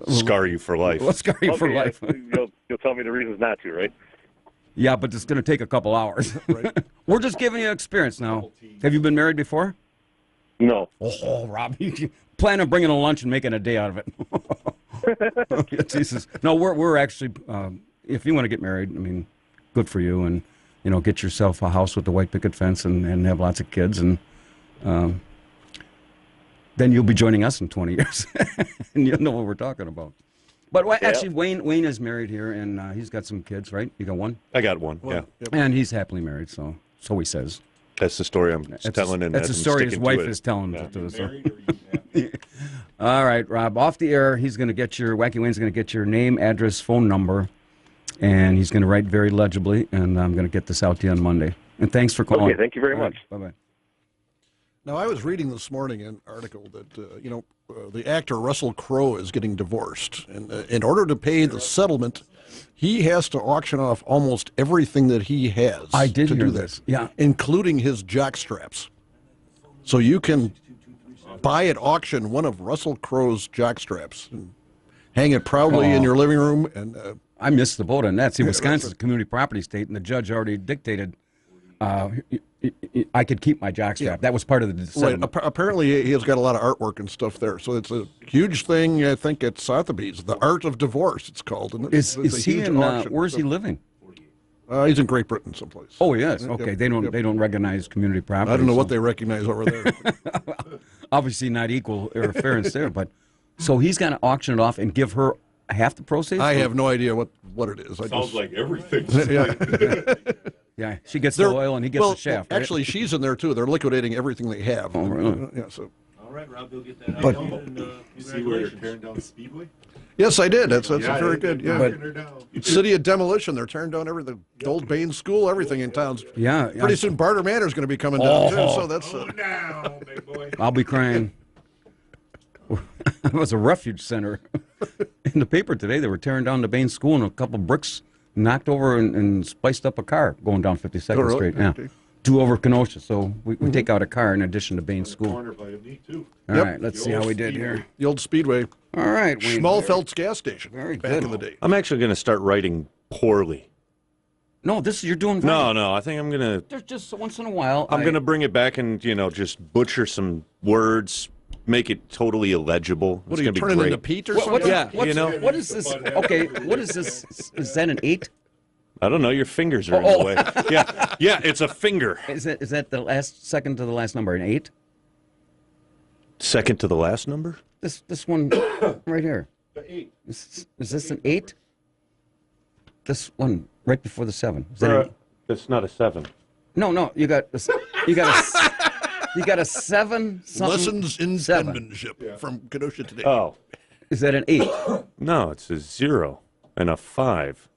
Scar you for life. We'll scar you for life. You'll tell me the reasons not to, right? Yeah, but it's going to take a couple hours. Right. We're just giving you experience now. Have you been married before? No. Oh, Rob, you plan on bringing a lunch and making a day out of it. Jesus. No, we're actually, if you want to get married, I mean, good for you, and get yourself a house with the white picket fence and have lots of kids, and then you'll be joining us in 20 years, and you'll know what we're talking about. But actually, Wayne is married here, and he's got some kids, right? You got one? I got one, yeah. Yep. And he's happily married, so he says. That's the story I'm telling, and that's the story his wife is telling to us. All right, Rob, off the air, he's going to get Wacky Wayne's going to get your name, address, phone number, and he's going to write very legibly, and I'm going to get this out to you on Monday. And thanks for calling. Okay, thank you very much. Bye-bye. Now, I was reading this morning an article that, the actor Russell Crowe is getting divorced. And in order to pay the settlement, he has to auction off almost everything that he has. I did to hear do this. that, Yeah. including his jock straps. So you can buy at auction one of Russell Crowe's jock straps and hang it proudly in your living room. And I missed the boat on that. See, Wisconsin's a community property state, and the judge already dictated I could keep my jockstrap. Yeah. That was part of the settlement. Right. Apparently, he has got a lot of artwork and stuff there. So it's a huge thing, I think, at Sotheby's. The Art of Divorce, it's called. And is he in, where's he living? He's in Great Britain someplace. Oh, yes. Okay. Yep. They don't recognize community property. I don't know what they recognize over there. Obviously not equal interference there. But so he's going to auction it off and give her half the proceeds? I have no idea what it is. Sounds like everything. Yeah, she gets the oil and he gets the shaft. Right? Actually, she's in there too. They're liquidating everything they have. Oh, really? Yeah. So. All right, Rob, you'll get that out. You see where they're tearing down Speedway? Yes, I did. That's very good. Yeah. But City of Demolition. They're tearing down everything. The old Bain School, everything in town. Yeah. Pretty soon, Barter Manor's going to be coming down too. So that's. Now, big boy. I'll be crying. It was a refuge center. In the paper today, they were tearing down the Bain School and a couple bricks knocked over and spliced up a car going down 52nd really? Street. Yeah. Okay. 2 over Kenosha. So we take out a car in addition to Bain School. Corner by me too. All right, let's see how we did here. The old Speedway. All right, Wayne. Schmalfeld's gas station. Very back good. in the day. I'm actually going to start writing poorly. No, you're doing fine. No, I think I'm going to... There's just once in a while. I'm going to bring it back and, just butcher some words, make it totally illegible. What it's are you gonna be turning great. into Pete or something? What is this? Okay, what is this? Is that an 8? I don't know. Your fingers are in the way. Yeah, it's a finger. Is that the second to the last number, an 8? Second to the last number? This one right here. The 8. Is this an 8? This one right before the 7. Is that an 8? It's not a 7. No. You got a 7 something. Lessons in penmanship from Kenosha today. Oh. Is that an 8? No, it's a 0 and a 5.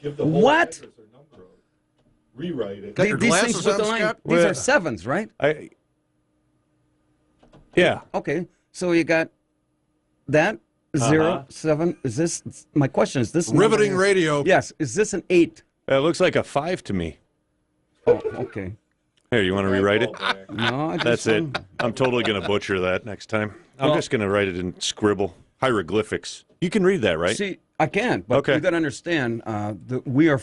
Give the whole What? address or number of it. Rewrite it. Got your These glasses things with on, the line. Scott? These are 7s, right? Yeah. Okay, so you got that 0, 7. Is this? My question is this Riveting number? radio. Yes. Is this an 8? It looks like a 5 to me. Oh, okay. Here, you want to rewrite it? No, I just That's it. I'm totally going to butcher that next time. I'm just going to write it in scribble, hieroglyphics. You can read that, right? See, I can, but Okay. you got to understand, we are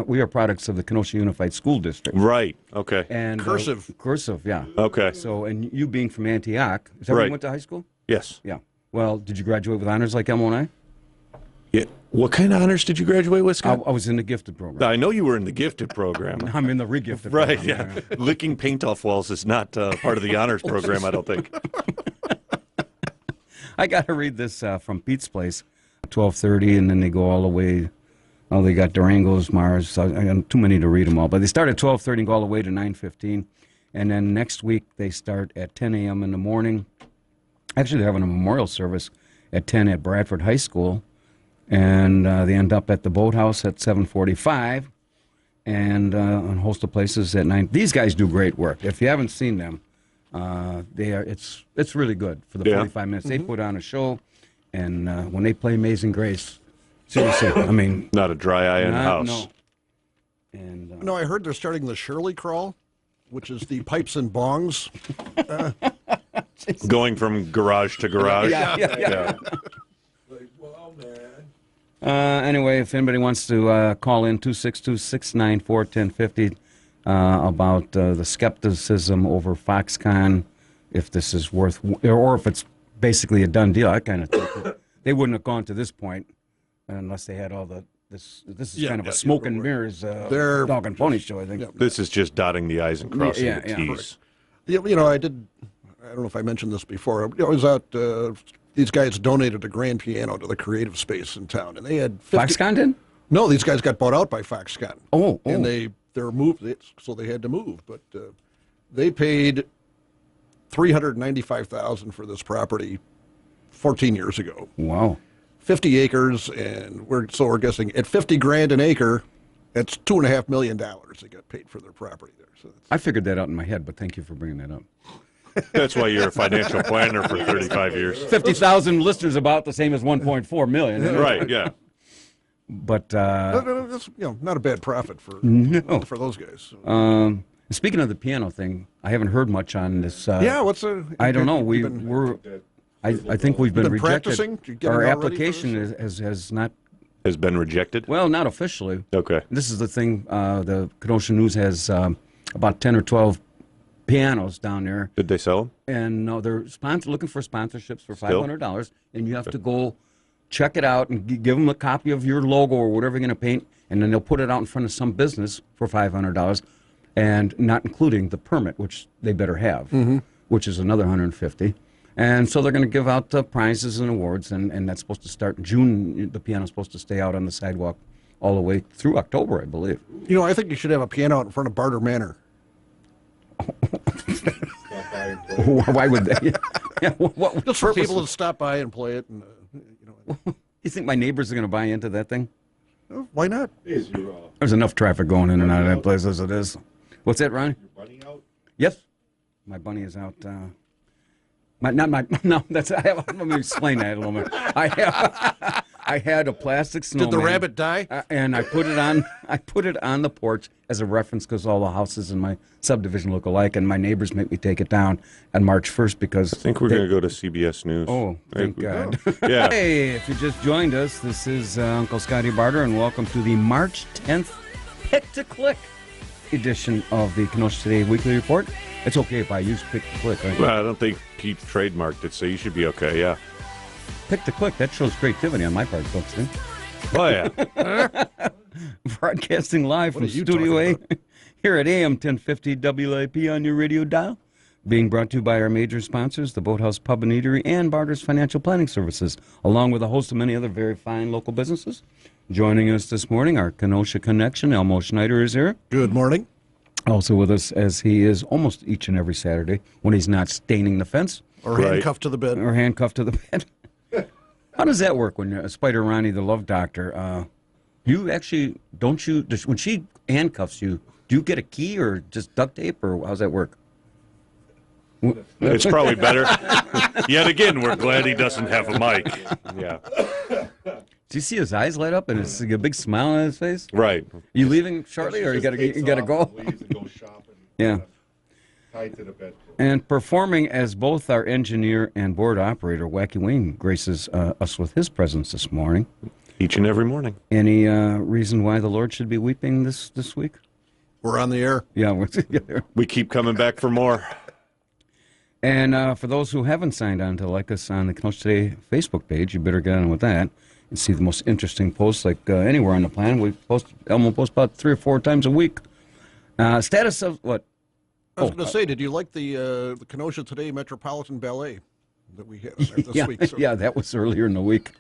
we are products of the Kenosha Unified School District. Right. Okay. And Cursive. Cursive, yeah. Okay. So, and you being from Antioch, is that where Right. you went to high school? Yes. Yeah. Well, did you graduate with honors like Emma and I? Yeah. What kind of honors did you graduate with, Scott? I was in the gifted program. I know you were in the gifted program. I'm in the regifted Right, program. yeah. Licking paint off walls is not part of the honors program, I don't think. I got to read this from Pete's Place, 12:30, and then they go all the way. Oh, they got Durango's, Mars. I got too many to read them all, but they start at 12:30 and go all the way to 9:15, and then next week they start at 10 a.m. in the morning. Actually, they're having a memorial service at 10 at Bradford High School, and they end up at the Boathouse at 7:45, and on a host of places at 9. These guys do great work. If you haven't seen them, it's really good for the 45 minutes. They put on a show, and when they play Amazing Grace, seriously, I mean, not a dry eye in the house. No. And No, I heard they're starting the Shirley Crawl, which is the pipes and bongs. Going from garage to garage. Yeah. Anyway, if anybody wants to call in 262-694-1050 about the skepticism over Foxconn, if this is worth, or if it's basically a done deal, I kind of think that they wouldn't have gone to this point unless they had all the. This is kind of a smoke and mirrors dog and pony show, I think. This is just dotting the I's and crossing the T's. You know, I don't know if I mentioned this before. I was out, these guys donated a grand piano to the creative space in town, and they had 50... Foxconn did? No, these guys got bought out by Foxconn. Oh. And they're moved, so they had to move. But they paid $395,000 for this property 14 years ago. Wow. 50 acres, and we're guessing at 50 grand an acre, that's $2.5 million they got paid for their property there. So I figured that out in my head, but thank you for bringing that up. That's why you're a financial planner for 35 years. 50,000 listeners, about the same as 1.4 million. Right, yeah. But that's not a bad profit for those guys. Speaking of the piano thing, I haven't heard much on this. I don't know. I think we've been rejected. Practicing? Did you get Our it all ready for application this? has not. Has been rejected? Well, not officially. Okay. This is the thing. The Kenosha News has about 10 or 12 pianos down there. Did they sell them? And no, they're looking for sponsorships for $500, and you have to go check it out and give them a copy of your logo or whatever you're going to paint, and then they'll put it out in front of some business for $500, and not including the permit, which they better have, which is another $150. And so they're going to give out prizes and awards, and that's supposed to start in June. The piano's supposed to stay out on the sidewalk all the way through October, I believe. You know, I think you should have a piano out in front of Barter Manor. Why would they? Just for people to stop by and play it. And, You think my neighbors are going to buy into that thing? Oh, why not? There's enough traffic going in and out of that place as it is. What's that, Ronnie? Your bunny out? Yes, my bunny is out. No, that's. Let me explain that a little bit. I had a plastic snowman. Did the rabbit die? And I put it on. I put it on the porch as a reference because all the houses in my subdivision look alike, and my neighbors make me take it down on March 1st because I think we're going to go to CBS News. Oh, thank God. Yeah. Hey, if you just joined us, this is Uncle Scotty Barter, and welcome to the March 10th Pick to Click edition of the Kenosha Today Weekly Report. It's okay if I use Pick to Click, right? Well, I don't think Pete trademarked it, so you should be okay, yeah. Pick to Click, that shows creativity on my part, folks. Eh? Oh, yeah. Broadcasting live from Studio A here at AM 1050 WAP on your radio dial. Being brought to you by our major sponsors, the Boathouse Pub and Eatery and Barter's Financial Planning Services, along with a host of many other very fine local businesses. Joining us this morning, our Kenosha connection, Elmo Schneider is here. Good morning. Also with us, as he is almost each and every Saturday, when he's not staining the fence. Or handcuffed to the bed. Or handcuffed to the bed. How does that work when Spider Ronnie, the love doctor, you actually, don't you, when she handcuffs you, do you get a key or just duct tape, or how's that work? It's probably better. Yet again, we're glad he doesn't have a mic. Yeah. Do you see his eyes light up and it's a big smile on his face? Right. You leaving shortly, or you got to go? Leaves and goes shopping. Yeah. Tied to the bed. And performing as both our engineer and board operator, Wacky Wayne, graces us with his presence this morning. Each and every morning. Any reason why the Lord should be weeping this week? We're on the air. Yeah, we keep coming back for more. And for those who haven't signed on to like us on the Kenosha Today Facebook page, you better get on with that and see the most interesting posts like anywhere on the planet. Elmo posts about 3 or 4 times a week. Status of what? I was going to say, did you like the Kenosha Today Metropolitan Ballet that we had this week? So. Yeah, that was earlier in the week.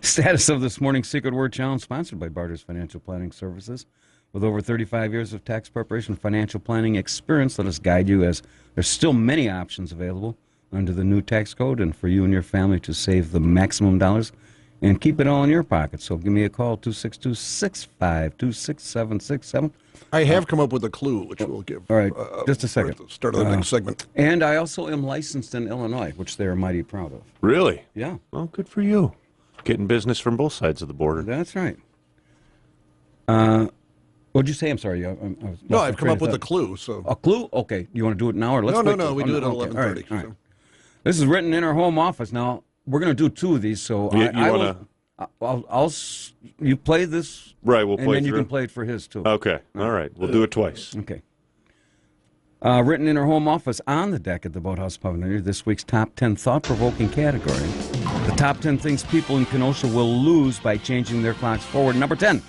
Status of this morning's Secret Word Challenge, sponsored by Barter's Financial Planning Services. With over 35 years of tax preparation and financial planning experience, let us guide you as there's still many options available under the new tax code and for you and your family to save the maximum dollars and keep it all in your pocket. So give me a call, 262-652-6767. I have come up with a clue, which we'll give. All right, just a second. At the start of the next segment. And I also am licensed in Illinois, which they are mighty proud of. Really? Yeah. Well, good for you. Getting business from both sides of the border. That's right. What'd you say? I'm sorry. No, I've come up with a clue. So a clue? Okay. You want to do it now or let's No. We do it at 11:30. All right. So. This is written in our home office. Now we're going to do 2 of these. So you play this. Right. We'll play and then through. you can play it for his too. Okay. All right. We'll do it twice. Okay. Written in our home office on the deck at the Boathouse Pub and Inn, this week's top 10 thought-provoking category. The top 10 things people in Kenosha will lose by changing their clocks forward. Number 10.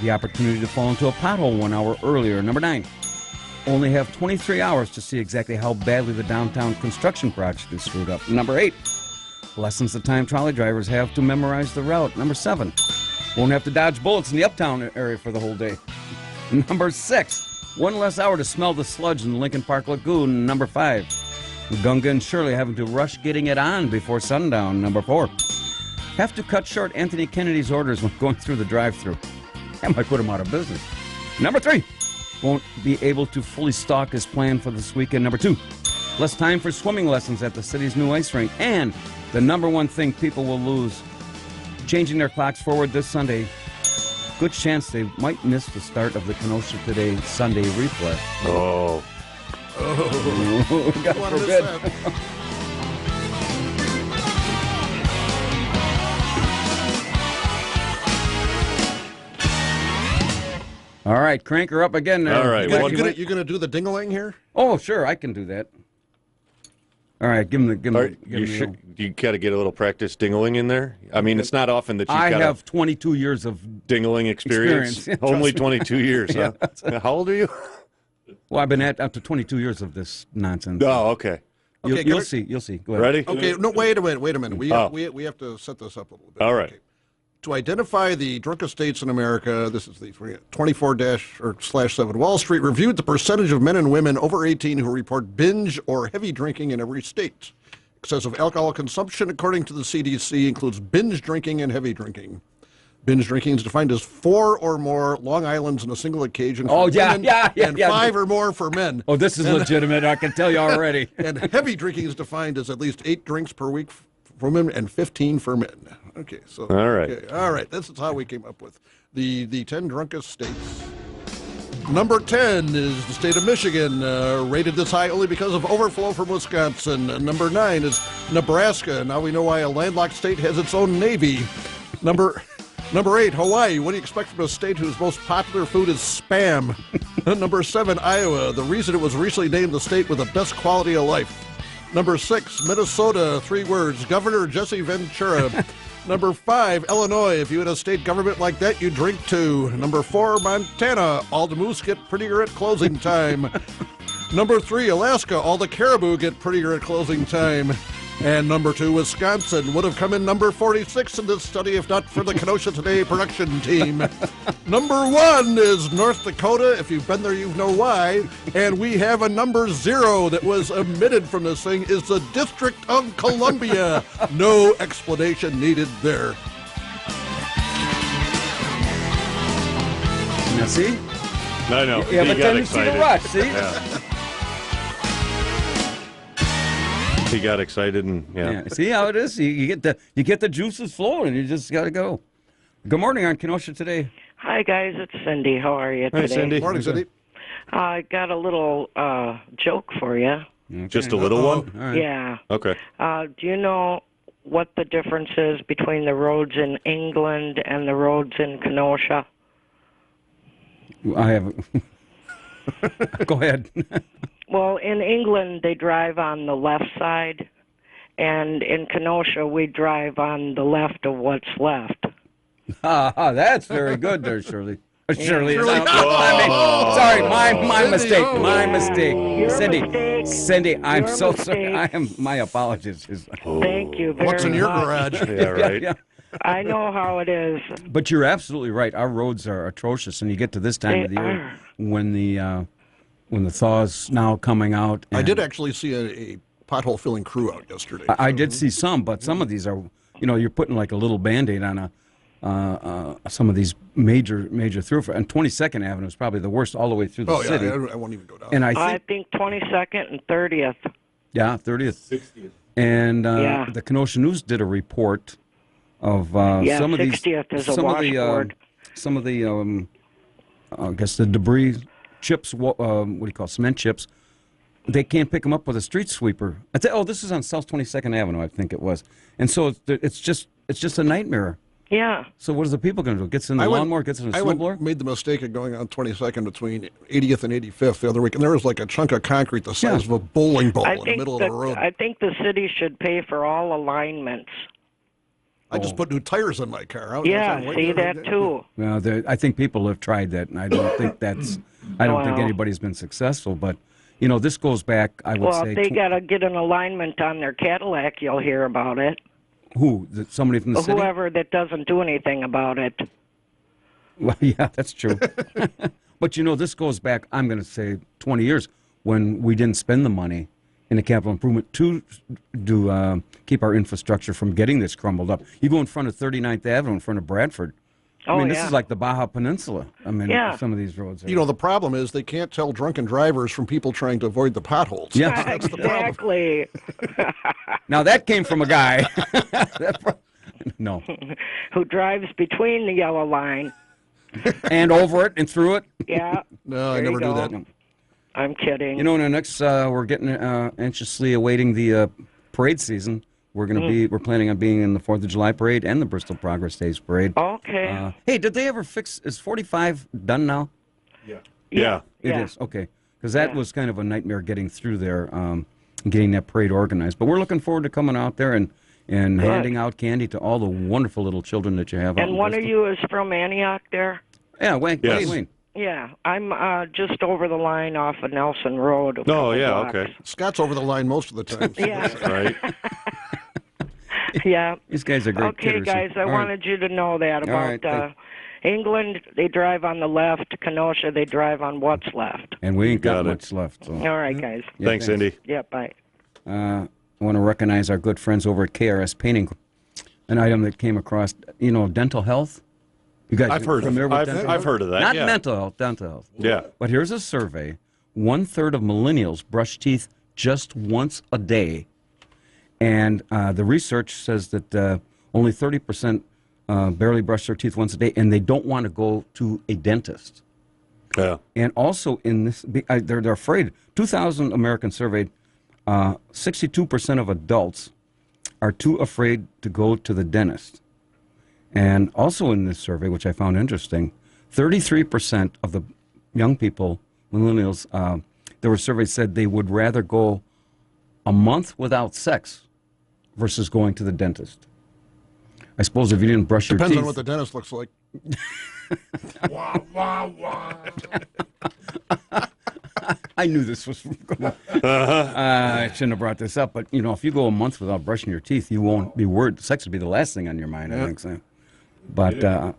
The opportunity to fall into a pothole 1 hour earlier. Number 9, only have 23 hours to see exactly how badly the downtown construction project is screwed up. Number 8, lessons the time trolley drivers have to memorize the route. Number 7, won't have to dodge bullets in the uptown area for the whole day. Number 6, 1 less hour to smell the sludge in the Lincoln Park Lagoon. Number 5, Gunga and Shirley having to rush getting it on before sundown. Number 4, have to cut short Anthony Kennedy's orders when going through the drive-thru. That might put him out of business. Number 3, won't be able to fully stalk his plan for this weekend. Number 2, less time for swimming lessons at the city's new ice rink. And the number 1 thing people will lose, changing their clocks forward this Sunday. Good chance they might miss the start of the Kenosha Today Sunday replay. Oh. God forbid. All right, crank her up again now. All right. You gonna do the ding-a-ling here? Oh, sure, I can do that. All right, give him the. You got to get a little practice dingling in there. I mean, it's not often that I have 22 years of dingling experience. Only 22 years, huh? How old are you? Well, I've been up to 22 years of this nonsense. Oh, okay. You'll see. You'll see. Go ahead. Ready? Okay. No, wait a minute. We have to set this up a little bit. All right. Okay. To identify the drunkest states in America, this is the 24-/7 Wall Street reviewed the percentage of men and women over 18 who report binge or heavy drinking in every state. Excessive alcohol consumption, according to the CDC, includes binge drinking and heavy drinking. Binge drinking is defined as 4 or more Long Islands in a single occasion for women and 5 or more for men. Oh, this is legitimate. I can tell you already. And heavy drinking is defined as at least 8 drinks per week for women and 15 for men. Okay, so all right. Okay, all right. This is how we came up with the 10 drunkest states. Number 10 is the state of Michigan, rated this high only because of overflow from Wisconsin. Number 9 is Nebraska. Now we know why a landlocked state has its own navy. Number 8, Hawaii. What do you expect from a state whose most popular food is Spam? Number 7, Iowa. The reason it was recently named the state with the best quality of life. Number 6, Minnesota. 3 words, Governor Jesse Ventura. Number 5, Illinois. If you had a state government like that, you'd drink too. Number 4, Montana. All the moose get prettier at closing time. Number 3, Alaska. All the caribou get prettier at closing time. And number 2, Wisconsin, would have come in number 46 in this study if not for the Kenosha Today production team. Number 1 is North Dakota. If you've been there, you know why. And we have a number 0 that was omitted from this thing, is the District of Columbia. No explanation needed there. Now, see? I know. You have a tendency to rush, see? Yeah. He got excited and See how it is? You get the juices flowing, and you just got to go. Good morning on Kenosha Today. Hi guys, it's Cindy. How are you today? Hi, Cindy. Morning, Cindy. I got a little joke for you. Okay. Just a little one? All right. Yeah. Okay. Do you know what the difference is between the roads in England and the roads in Kenosha? I have. Go ahead. Well, in England, they drive on the left side, and in Kenosha, we drive on the left of what's left. That's very good there, Shirley. Shirley, Shirley. Sorry, my Cindy, mistake. oh. My mistake. Your Cindy, mistake. Cindy, I'm Your so mistake. sorry. My apologies. Thank you very What's in your much. garage? Yeah, right. Yeah. I know how it is. But you're absolutely right. Our roads are atrocious, and you get to this time of the year when the thaw's now coming out. I did actually see a pothole filling crew out yesterday. I did see some, but some of these are, you're putting like a little Band-Aid on some of these major thoroughfares. And 22nd Avenue is probably the worst all the way through the city. I won't even go down. And I think 22nd and 30th. Yeah, 30th. 60th. And Yeah. the Kenosha News did a report of Yeah, some of these. 60th is a some of washboard. some of the, I guess the debris chips. What do you call cement chips? They can't pick them up with a street sweeper. This is on South 22nd Avenue, I think it was. And so it's just a nightmare. Yeah. So what is the people going to do? Gets in the lawnmower, gets in a snowblower? Made the mistake of going on 22nd between 80th and 85th the other week, and there was like a chunk of concrete the size of a bowling ball in the middle of the road. I think the city should pay for all alignments. I just put new tires in my car. Yeah, see that too. Well, I think people have tried that, and I don't think think anybody's been successful. But this goes back. I would say. Well, if they got to get an alignment on their Cadillac, you'll hear about it. Who? Somebody from the city? Whoever that doesn't do anything about it. Well, yeah, that's true. But this goes back. I'm going to say 20 years when we didn't spend the money in the capital improvement to keep our infrastructure from getting this crumbled up. You go in front of 39th Avenue, in front of Bradford. This is like the Baja Peninsula. Some of these roads. The problem is they can't tell drunken drivers from people trying to avoid the potholes. Yeah, that's the problem. Exactly. Now that came from a guy. No. Who drives between the yellow line. And over it and through it. Yeah. No, I never do that. I'm kidding. In the next, we're getting anxiously awaiting the parade season. We're planning on being in the 4th of July parade and the Bristol Progress Days parade. Okay. Hey, did they ever is 45 done now? Yeah. It is, okay. Because that was kind of a nightmare getting through there, and getting that parade organized. But we're looking forward to coming out there and handing out candy to all the wonderful little children that you have out And in one Bristol. of you is from Antioch there? Yeah, Wayne. Yes. Wayne. Yeah, I'm just over the line off of Nelson Road. Oh, yeah, okay. Scott's over the line most of the time. Yeah. Right. Yeah. These guys are great Okay, kidders. guys, I All right. wanted you to know that All about right, England. They drive on the left. Kenosha, they drive on what's left. And we ain't got Got it. much left. So. All right, guys. Yeah, Thanks, Cindy. Yeah, bye. I want to recognize our good friends over at KRS Painting. An item that came across, dental health. You guys I've heard of familiar it. with dental I've heard of that, Not yeah. mental health, dental health. Yeah. But here's a survey. 1/3 of millennials brush teeth just once a day. And the research says that only 30% barely brush their teeth once a day, and they don't want to go to a dentist. Yeah. And also in this, they're afraid. 2,000 Americans surveyed, 62% of adults are too afraid to go to the dentist. And also in this survey, which I found interesting, 33% of the young people, millennials, there were surveys said they would rather go a month without sex versus going to the dentist. I suppose if you didn't brush your teeth... Depends on what the dentist looks like. Wah, wah, wah. I knew this was I shouldn't have brought this up, but if you go a month without brushing your teeth, you won't be worried. Sex would be the last thing on your mind, I think. So. But I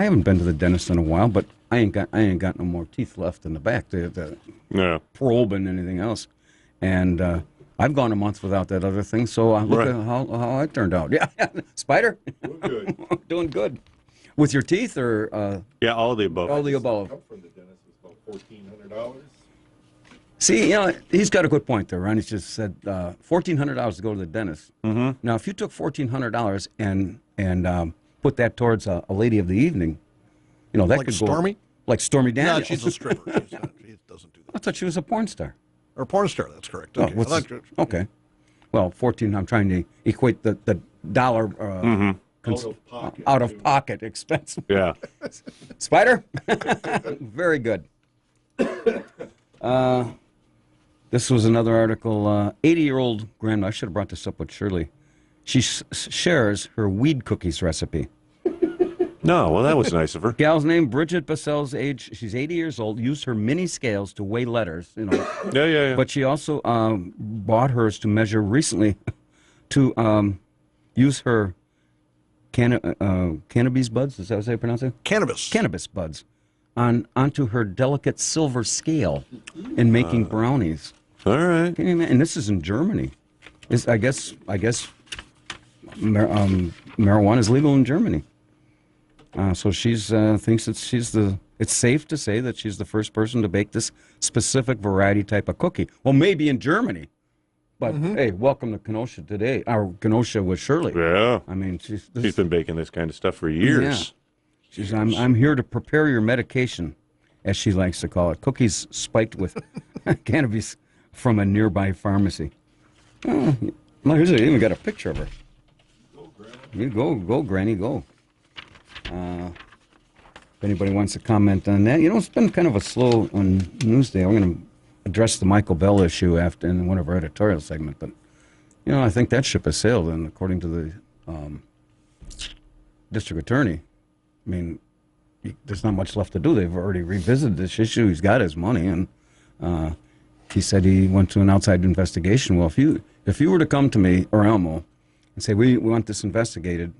haven't been to the dentist in a while, but I ain't got no more teeth left in the back to probe and anything else. And I've gone a month without that other thing, so look at how I turned out. Yeah, Spider, Doing good. doing good. With your teeth or Yeah, all of the above. all the above? Come from the dentist was about $1,400. See, he's got a good point there. Ronnie just said $1,400 to go to the dentist. Mm-hmm. Now, if you took $1,400 and put that towards a lady of the evening, that Like could Stormy? go like Stormy No, Daniels. she's a stripper. She doesn't do that. I thought she was a porn star. Or porn star, that's correct. Oh, Okay. okay. well, 14. I'm trying to equate the dollar out of pocket expense. Yeah. Spider, very good. This was another article. 80-year-old grandma. I should have brought this up with Shirley. She shares her weed cookies recipe. No, well, that was nice of her. Gal's name, Bridget Basel's age. She's 80 years old. Used her mini scales to weigh letters. You know. Yeah. But she also bought hers to measure recently to use her cannabis buds. Is that how you pronounce it? Cannabis buds onto her delicate silver scale in making brownies. All right. Can you imagine? And this is in Germany. I guess marijuana is legal in Germany. So she's thinks that it's safe to say that she's the first person to bake this specific variety type of cookie. Well, maybe in Germany, but hey, welcome to Kenosha today. Our Kenosha with Shirley. Yeah. I mean, she's been baking this kind of stuff for years. Yeah. I'm here to prepare your medication, as she likes to call it. Cookies spiked with cannabis from a nearby pharmacy. Oh, here's even got a picture of her. Go, Granny, go. If anybody wants to comment on that, it's been kind of a slow on news day. We're going to address the Michael Bell issue after in one of our editorial segments, but I think that ship has sailed. And according to the district attorney, I mean, there's not much left to do. They've already revisited this issue. He's got his money, and he said he went to an outside investigation. Well, if you were to come to me or Elmo and say we want this investigated,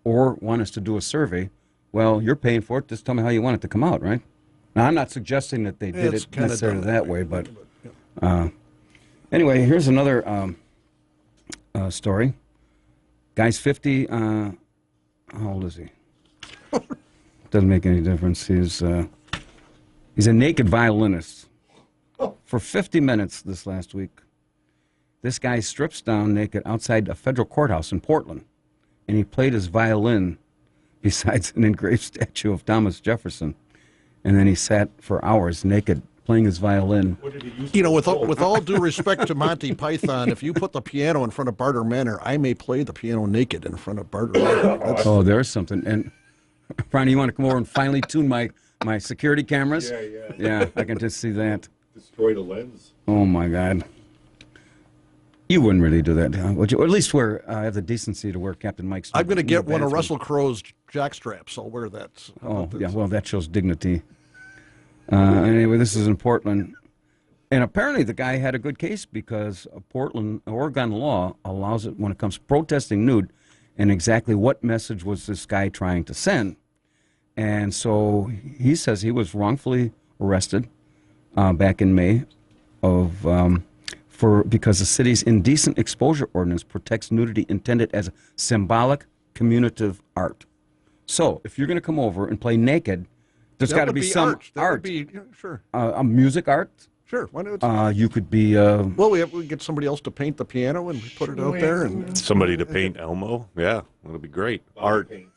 or want us to do a survey, well, you're paying for it. Just tell me how you want it to come out, right? Now, I'm not suggesting that they did it necessarily that way, but anyway, here's another story. Guy's 50. How old is he? Doesn't make any difference. He's a naked violinist. For 50 minutes this last week, this guy strips down naked outside a federal courthouse in Portland, and he played his violin besides an engraved statue of Thomas Jefferson. And then he sat for hours naked playing his violin. With all due respect to Monty Python, if you put the piano in front of Barter Manor, I may play the piano naked in front of Barter Manor. Oh, there's something. And Brian, you want to come over and finally tune my security cameras? Yeah. Yeah, I can just see that. Destroy the lens. Oh, my God. You wouldn't really do that, would you? Or at least have the decency to wear Captain Mike's. I'm going to get one of Russell Crowe's jockstraps. I'll wear that. Yeah, well, that shows dignity. Anyway, this is in Portland. And apparently the guy had a good case because Oregon law allows it when it comes to protesting nude. And exactly what message was this guy trying to send? And so he says he was wrongfully arrested back in May because the city's indecent exposure ordinance protects nudity intended as symbolic communicative art. So if you're going to come over and play naked, there's got to be some art. Sure. A music art. Sure. Why not? You could be. Well, we get somebody else to paint the piano and we put it out there, and somebody to paint Elmo. Yeah, that'd be great. Art. I'm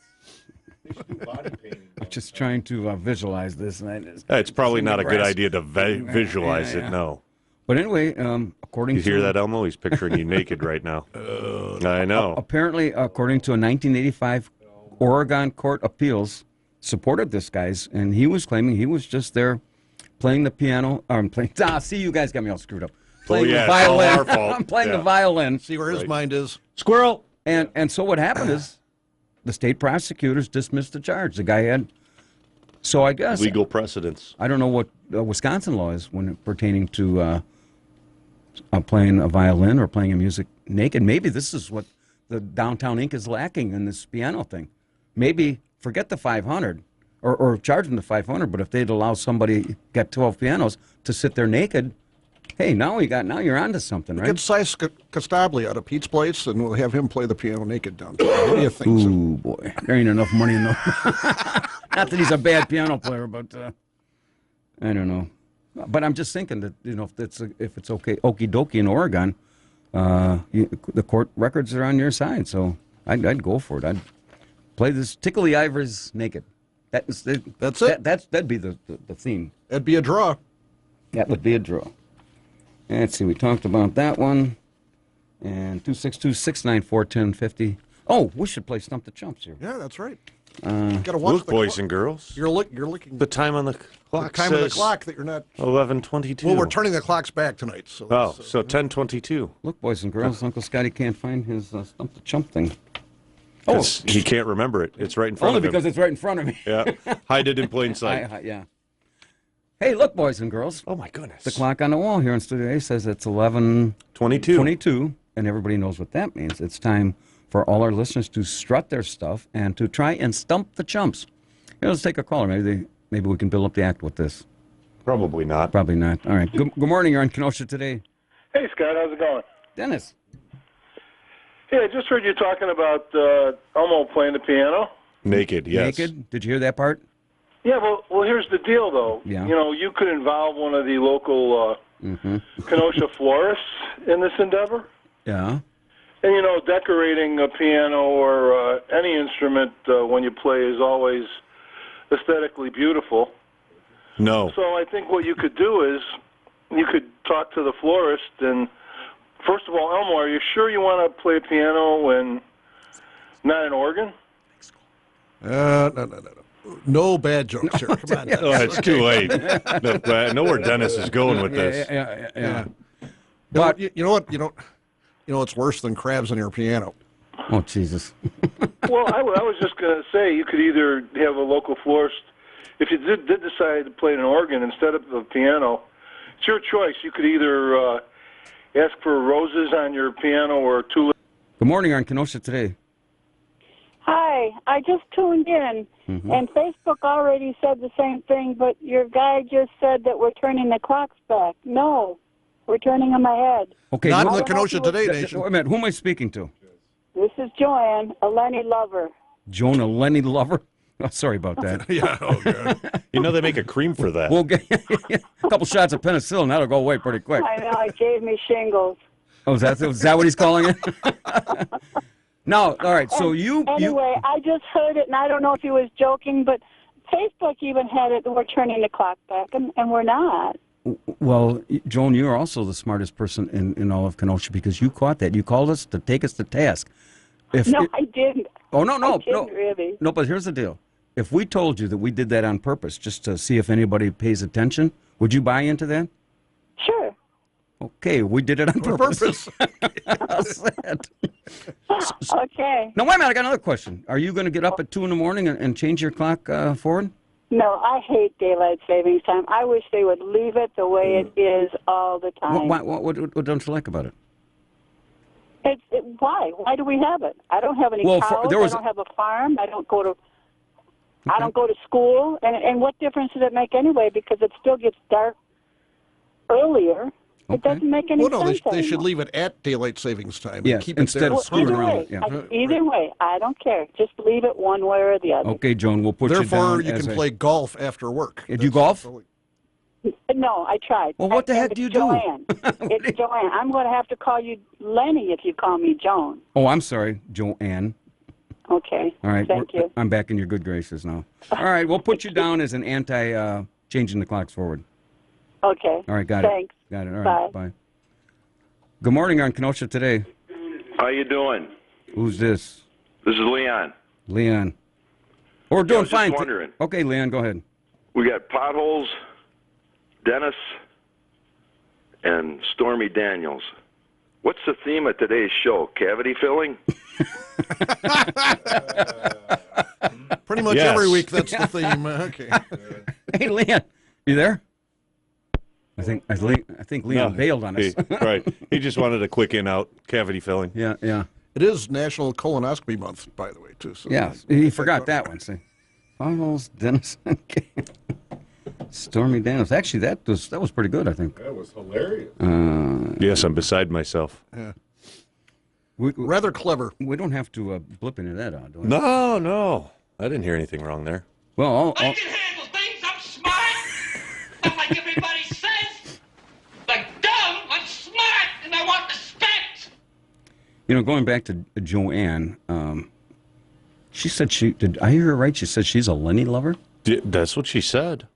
just trying to visualize this. And it's probably not a good idea to visualize it. No. But anyway, according to... You hear that, Elmo? He's picturing you naked right now. I know. Apparently, according to a 1985 Oregon Court appeals, supported this guy's, and he was claiming he was just there playing the piano. See, you guys got me all screwed up. Playing the violin. It's all our fault. I'm playing the violin. See where his mind is. Squirrel! And so what happened is the state prosecutors dismissed the charge. The guy had... So I guess... Legal precedents. I don't know what Wisconsin law is when pertaining to... playing a violin or playing a music naked. Maybe this is what the Downtown Inc. is lacking in this piano thing. Maybe forget the 500 or charge them the 500, but if they'd allow somebody got 12 pianos to sit there naked, hey, now you're onto something, right? Get Cy Costabile out of Pete's Place, and we'll have him play the piano naked downtown. What do you think? Ooh, boy, there ain't enough money in the... Not that he's a bad piano player, but I don't know. But I'm just thinking that if it's okay, okie dokie in Oregon, the court records are on your side. So I'd go for it. I'd play this Tickle the Ivories naked. That's it. That'd be the theme. That'd be a draw. That would be a draw. Let's see. We talked about that one, And 262-694-1050. Oh, we should play Stump the Chumps here. Yeah, that's right. Gotta watch look, boys and girls. You're looking. The time on the clock. The time on the clock that you're not. 11:22. Well, we're turning the clocks back tonight. So so 10:22. Look, boys and girls, Uncle Scotty can't find his Stump the Chump thing. Oh, he can't remember it. It's right in front of him. Only because it's right in front of me. Yeah, hide it in plain sight. Yeah. Hey, look, boys and girls. Oh my goodness. The clock on the wall here in Studio A says it's 11:22, and everybody knows what that means. It's time for all our listeners to strut their stuff and to try and stump the chumps. Here, let's take a caller. Maybe we can build up the act with this. Probably not. Probably not. All right. Good morning. You're on Kenosha Today. Hey, Scott. How's it going? Dennis. Hey, I just heard you talking about Elmo playing the piano. Naked, yes. Naked? Did you hear that part? Yeah, well, here's the deal, though. Yeah. You know, you could involve one of the local Kenosha florists in this endeavor. Yeah. And, you know, decorating a piano or any instrument when you play is always aesthetically beautiful. No. So I think what you could do is you could talk to the florist and, first of all, Elmo, are you sure you want to play piano and not an organ? No. No bad jokes here. Come on. Oh, it's too late. No, I know where Dennis is going with this. Yeah. But you know what? You know what's worse than crabs on your piano? Oh, Jesus. Well, I was just going to say you could either have a local florist. If you did decide to play an organ instead of a piano, it's your choice. You could either ask for roses on your piano or tulips. Good morning. You're on Kenosha Today. Hi, I just tuned in, and Facebook already said the same thing, but your guy just said that we're turning the clocks back. No, we're turning them ahead. Okay. Not in the Kenosha Today Nation. Wait a minute. Who am I speaking to? This is Joanne, a Lenny lover. Joan, a Lenny lover? Oh, sorry about that. Yeah, oh, God. You know they make a cream for that. We'll get a couple shots of penicillin. That'll go away pretty quick. I know, it gave me shingles. Oh, is that what he's calling it? No, all right. So Anyway, I just heard it, and I don't know if he was joking, but Facebook even had it that we're turning the clock back, and we're not. Well, Joan, you're also the smartest person in all of Kenosha because you caught that. You called us to take us to task. I didn't. Oh, no. I didn't really. No, but here's the deal. If we told you that we did that on purpose just to see if anybody pays attention, would you buy into that? Sure. Okay, we did it on purpose. Okay. Now, wait a minute. I got another question. Are you going to get up at 2 in the morning and change your clock forward? No, I hate daylight savings time. I wish they would leave it the way it is all the time. What don't you like about it? Why? Why do we have it? I don't have any cows. I don't have a farm. I don't go to. I don't go to school. And what difference does it make anyway? Because it still gets dark earlier. It doesn't make any sense they should leave it at daylight savings time. Yes, keep instead of screwing around. Either way, I don't care. Just leave it one way or the other. Okay, Joan, we'll put you down. Therefore, you can play golf after work. Did you golf? No, I tried. Well, what the heck do you Joanne. It's Joanne. I'm going to have to call you Lenny if you call me Joan. Oh, I'm sorry, Joanne. Okay. All right. Thank you. I'm back in your good graces now. All right, we'll put you down as an anti-changing the clocks forward. Okay. All right, got Thanks. it. Got it. All right, bye. Good morning on Kenosha Today. How you doing? Who's this? This is Leon. Leon. We're doing just fine. wondering. Okay, Leon, go ahead. We got Potholes, Dennis, and Stormy Daniels. What's the theme of today's show? Cavity filling? Pretty much every week that's the theme. Okay. Hey, Leon, you there? I think Leon bailed on us. Right. He just wanted a quick in-out cavity filling. Yeah. It is National Colonoscopy Month, by the way, too. So yeah, he forgot that one. See, Potholes, Dennis, Stormy Daniels. Actually, that was pretty good. I think That was hilarious. Yes, I'm beside myself. Yeah. Rather clever. We don't have to blip any of that out, do we? No. I didn't hear anything wrong there. Well, I can handle things. I'm smart. Not like everybody says. Like dumb, I'm smart, and I want respect. You know, going back to Joanne, she said did I hear her right? She said she's a Lenny lover? That's what she said.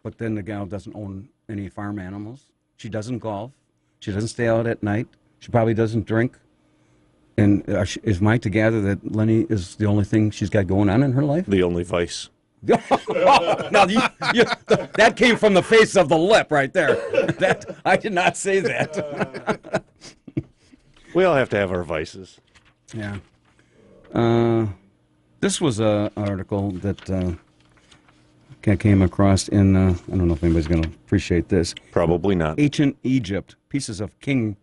But then the gal doesn't own any farm animals. She doesn't golf. She doesn't stay out at night. She probably doesn't drink. And is Mike to gather that Lenny is the only thing she's got going on in her life? The only vice. Now, that came from the face of the lip right there. I did not say that. We all have to have our vices. Yeah. This was an article that I came across in, I don't know if anybody's going to appreciate this. Probably not. Ancient Egypt. Pieces of King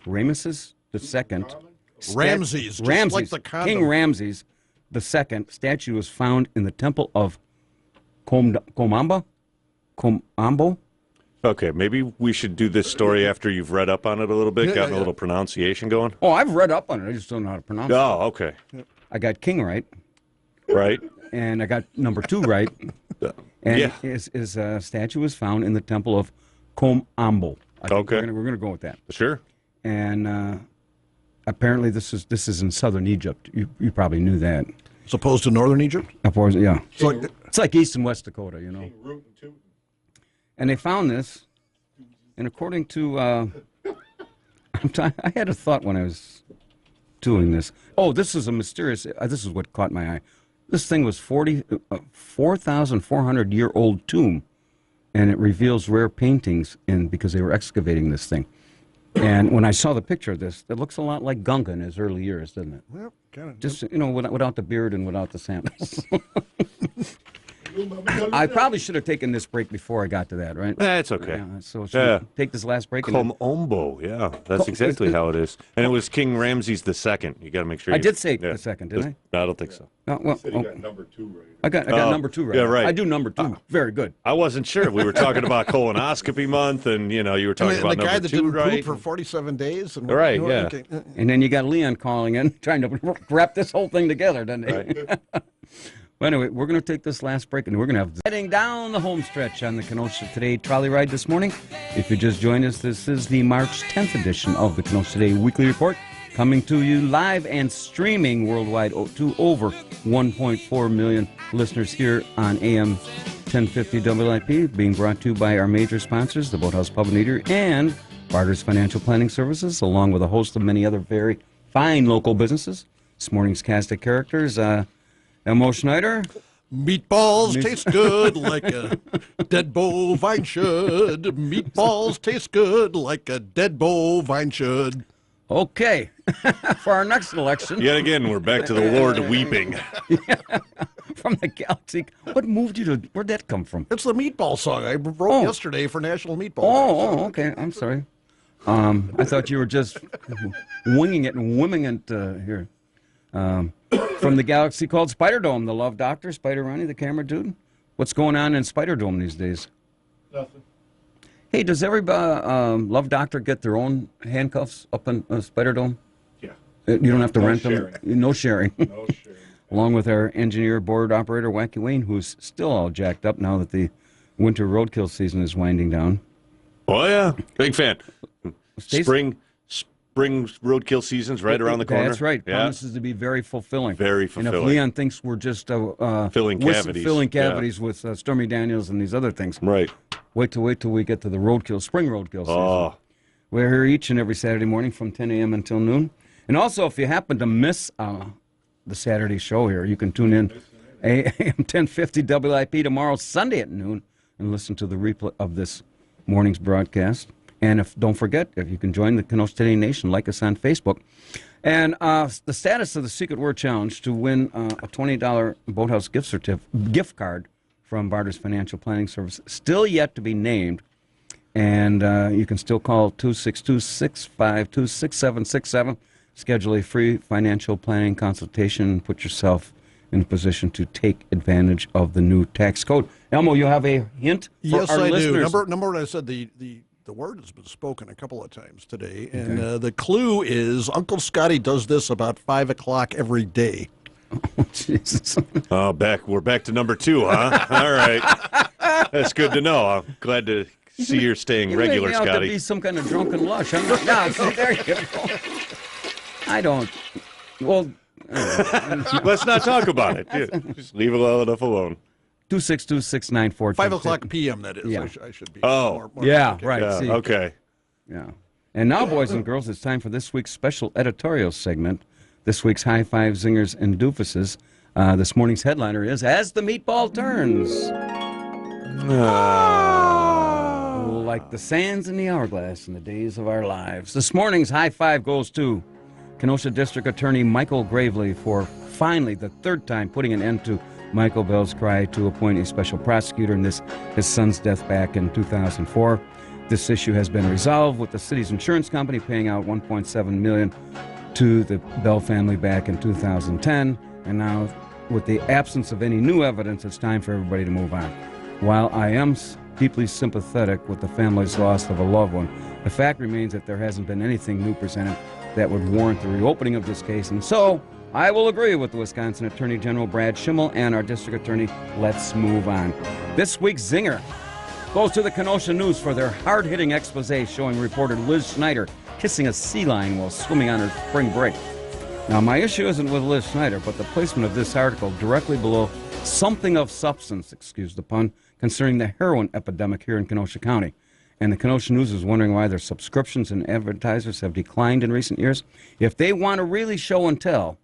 Ramesses II. Ramses. Ramses. Like the condom. King Ramses II statue was found in the temple of Komambo. Okay, maybe we should do this story after you've read up on it a little bit, gotten a little pronunciation going. Oh, I've read up on it. I just don't know how to pronounce it. Oh, okay. I got king right. Right. And I got number 2 right. And his statue was found in the temple of Komambo. Okay. We're going to go with that. Sure. And apparently this is in southern Egypt. You probably knew that. As opposed to northern Egypt? Yeah. It's like East and West Dakota, you know. And they found this, and according to, I had a thought when I was doing this. Oh, this is a mysterious, this is what caught my eye. This thing was 4,400-year-old tomb, and it reveals rare paintings because they were excavating this thing. And when I saw the picture of this, it looks a lot like Gunga in his early years, doesn't it? Well, kind of. Just, without the beard and without the sandals. I probably should have taken this break before I got to that, right? That's okay. Yeah, so should we take this last break? Komombo, yeah. That's exactly how it is. And it was King Ramses II. You got to make sure I did say the second, didn't I? I don't think so. No, well, You got number 2 right. I got number 2 right. Yeah, right. I do number 2. Very good. I wasn't sure. We were talking about colonoscopy month, and you were talking about the guy number that 2, didn't right? poop for 47 days. And Right, yeah. Okay. And then you got Leon calling in, trying to wrap this whole thing together, doesn't he? Right. Well, anyway, we're going to take this last break, and we're going to have heading down the home stretch on the Kenosha Today trolley ride this morning. If you just joined us, this is the March 10th edition of the Kenosha Today Weekly Report, coming to you live and streaming worldwide to over 1.4 million listeners here on AM 1050 WIP, being brought to you by our major sponsors, the Boathouse Pub and Eatery and Barter's Financial Planning Services, along with a host of many other very fine local businesses. This morning's cast of characters, Elmo Schneider. Meatballs taste good like a dead bovine should. Meatballs taste good like a dead bovine should. Okay. For our next election. Yet again, we're back to the Lord weeping. From the galaxy. What moved you to, where'd that come from? It's the meatball song I wrote yesterday for National Meatball Day. Oh, okay. I'm sorry. I thought you were just winging it and whimming it here. From the galaxy called Spider Dome, the Love Doctor, Spider Ronnie, the camera dude. What's going on in Spider Dome these days? Nothing. Hey, does every Love Doctor get their own handcuffs up in Spider Dome? Yeah. You don't have to rent sharing. them? No sharing. No sharing. Along with our engineer, board operator, Wacky Wayne, who's still all jacked up now that the winter roadkill season is winding down. Oh, yeah. Big fan. Spring roadkill season's right around the corner. That's right. Yeah. Promises to be very fulfilling. Very fulfilling. And if Leon thinks we're just filling cavities, with Stormy Daniels and these other things, right? Wait till we get to the spring roadkill season. Oh. We're here each and every Saturday morning from 10 a.m. until noon. And also, if you happen to miss the Saturday show here, you can tune in AM 1050 WIP tomorrow, Sunday at noon, and listen to the replay of this morning's broadcast. And don't forget, if you can join the Kenosha Today Nation, like us on Facebook. And the status of the Secret Word Challenge to win a $20 Boathouse gift card from Barter's Financial Planning Service, still yet to be named. And you can still call 262-652-6767. Schedule a free financial planning consultation. Put yourself in a position to take advantage of the new tax code. Elmo, you have a hint for yes, our I listeners? do. Number one, I said the word has been spoken a couple of times today, and the clue is Uncle Scotty does this about 5 o'clock every day. Oh, Jesus. Oh, we're back to number 2, huh? All right. That's good to know. I'm glad to see you're staying regular, Scotty. Scotty. To be some kind of drunken lush. No, see, there you go. I don't. Well, let's not talk about it. Just leave it well enough alone. 262-694. 5 o'clock p.m. That is. Yeah. I should be. Oh, yeah, right. Yeah, see. okay. Yeah. And now, boys and girls, it's time for this week's special editorial segment. This week's High Five Zingers and Doofuses. This morning's headliner is As the Meatball Turns. Like the sands in the hourglass in the days of our lives. This morning's high five goes to Kenosha District Attorney Michael Gravely for finally, the third time, putting an end to Michael Bell's cry to appoint a special prosecutor in his son's death back in 2004. This issue has been resolved with the city's insurance company paying out $1.7 million to the Bell family back in 2010. And now, with the absence of any new evidence, it's time for everybody to move on. While I am deeply sympathetic with the family's loss of a loved one, the fact remains that there hasn't been anything new presented that would warrant the reopening of this case. And so, I will agree with the Wisconsin Attorney General Brad Schimmel and our district attorney. Let's move on. This week's zinger goes to the Kenosha News for their hard-hitting expose showing reporter Liz Schneider kissing a sea lion while swimming on her spring break. Now, my issue isn't with Liz Schneider, but the placement of this article directly below something of substance, excuse the pun, concerning the heroin epidemic here in Kenosha County. And the Kenosha News is wondering why their subscriptions and advertisers have declined in recent years. If they want to really show and tell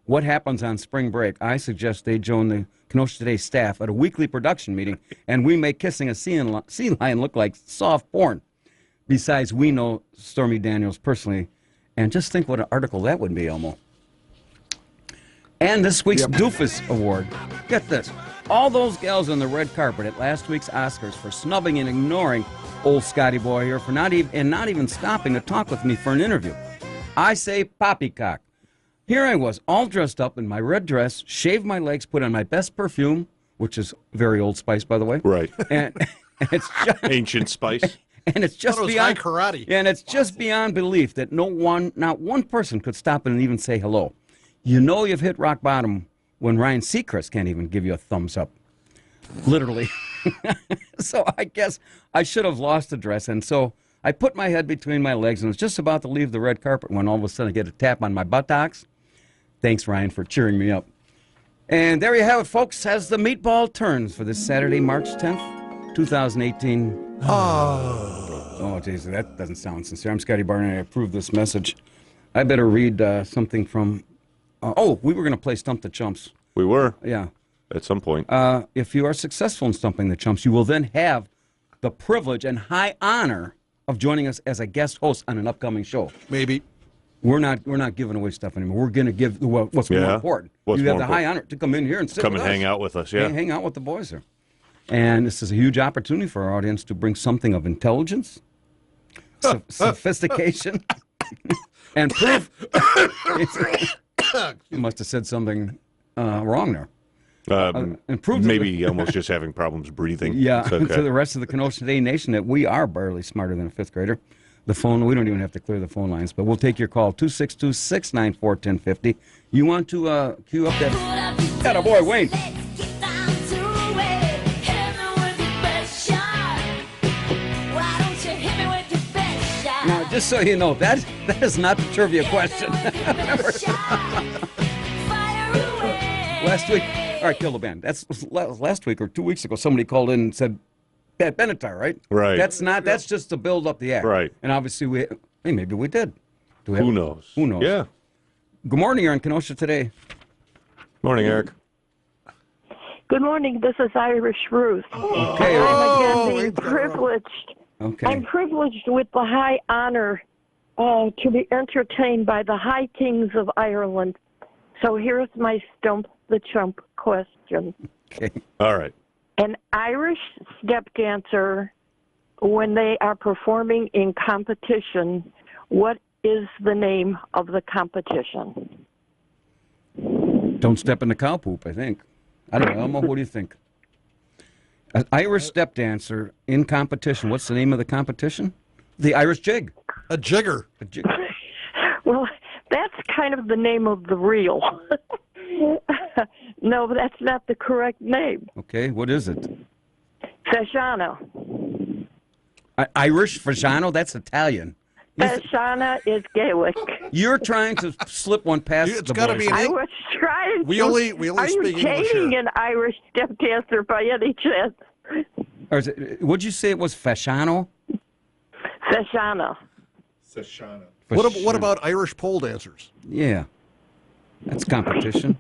what happens on spring break, I suggest they join the Kenosha Today staff at a weekly production meeting, and we make kissing a sea lion look like soft porn. Besides, we know Stormy Daniels personally, and just think what an article that would be, Elmo. And this week's Doofus Award. Get this. All those gals on the red carpet at last week's Oscars for snubbing and ignoring old Scotty boy here for not even stopping to talk with me for an interview. I say poppycock. Here I was, all dressed up in my red dress, shaved my legs, put on my best perfume, which is very Old Spice, by the way. Right. And it's just Ancient Spice. And it's just beyond karate. And it's just beyond belief that not one person could stop and even say hello. You know you've hit rock bottom when Ryan Seacrest can't even give you a thumbs up. Literally. So I guess I should have lost the dress, and so I put my head between my legs and was just about to leave the red carpet when all of a sudden I get a tap on my buttocks. Thanks, Ryan, for cheering me up. And there you have it, folks, as the meatball turns for this Saturday, March 10th, 2018. Oh, geez, that doesn't sound sincere. I'm Scotty Barney, and I approve this message. I better read something from... we were going to play Stump the Chumps. We were. Yeah. At some point. If you are successful in stumping the chumps, you will then have the privilege and high honor of joining us as a guest host on an upcoming show. Maybe. We're not giving away stuff anymore. We're going to give what's more important. You have the high honor to come in here and sit with us. Hang out with us, yeah. Hang out with the boys here. And this is a huge opportunity for our audience to bring something of intelligence, sophistication, and proof. You must have said something wrong there. Maybe almost just having problems breathing. Yeah, okay. To the rest of the Kenosha Today Nation that we are barely smarter than a fifth grader. The phone, we don't even have to clear the phone lines, but we'll take your call, 262-694-1050. You want to cue up that... Atta boy, Wayne. Now, just so you know, that is not the trivia question. Last week, all right, kill the band. That's last week or 2 weeks ago. Somebody called in and said, Pat Benatar, right? Right. That's just to build up the act. Right. And obviously, maybe we did. Who knows? Who knows? Yeah. Good morning, you're in Kenosha Today. Morning, Eric. Good morning. This is Irish Ruth. Okay. I'm again being privileged. Okay. I'm privileged with the high honor to be entertained by the High Kings of Ireland. So here's my Stump the Chump question. Okay. All right. An Irish step dancer, when they are performing in competition, what is the name of the competition? Don't step in the cow poop, I think. I don't know, Elmo, what do you think? An Irish step dancer in competition. What's the name of the competition? The Irish jig. A jigger. A jig. Well, that's kind of the name of the reel. No, but that's not the correct name. Okay, what is it? Fasciano. Irish Fasciano? That's Italian. Fasciana is Gaelic. You're trying to slip one past It's the gotta boys. be an I was trying We to... only Are speak you English dating here. an Irish step dancer by any chance? Or would you say it was Fasciano? Fasciana. says Shauna. What about Irish pole dancers? Yeah, that's competition.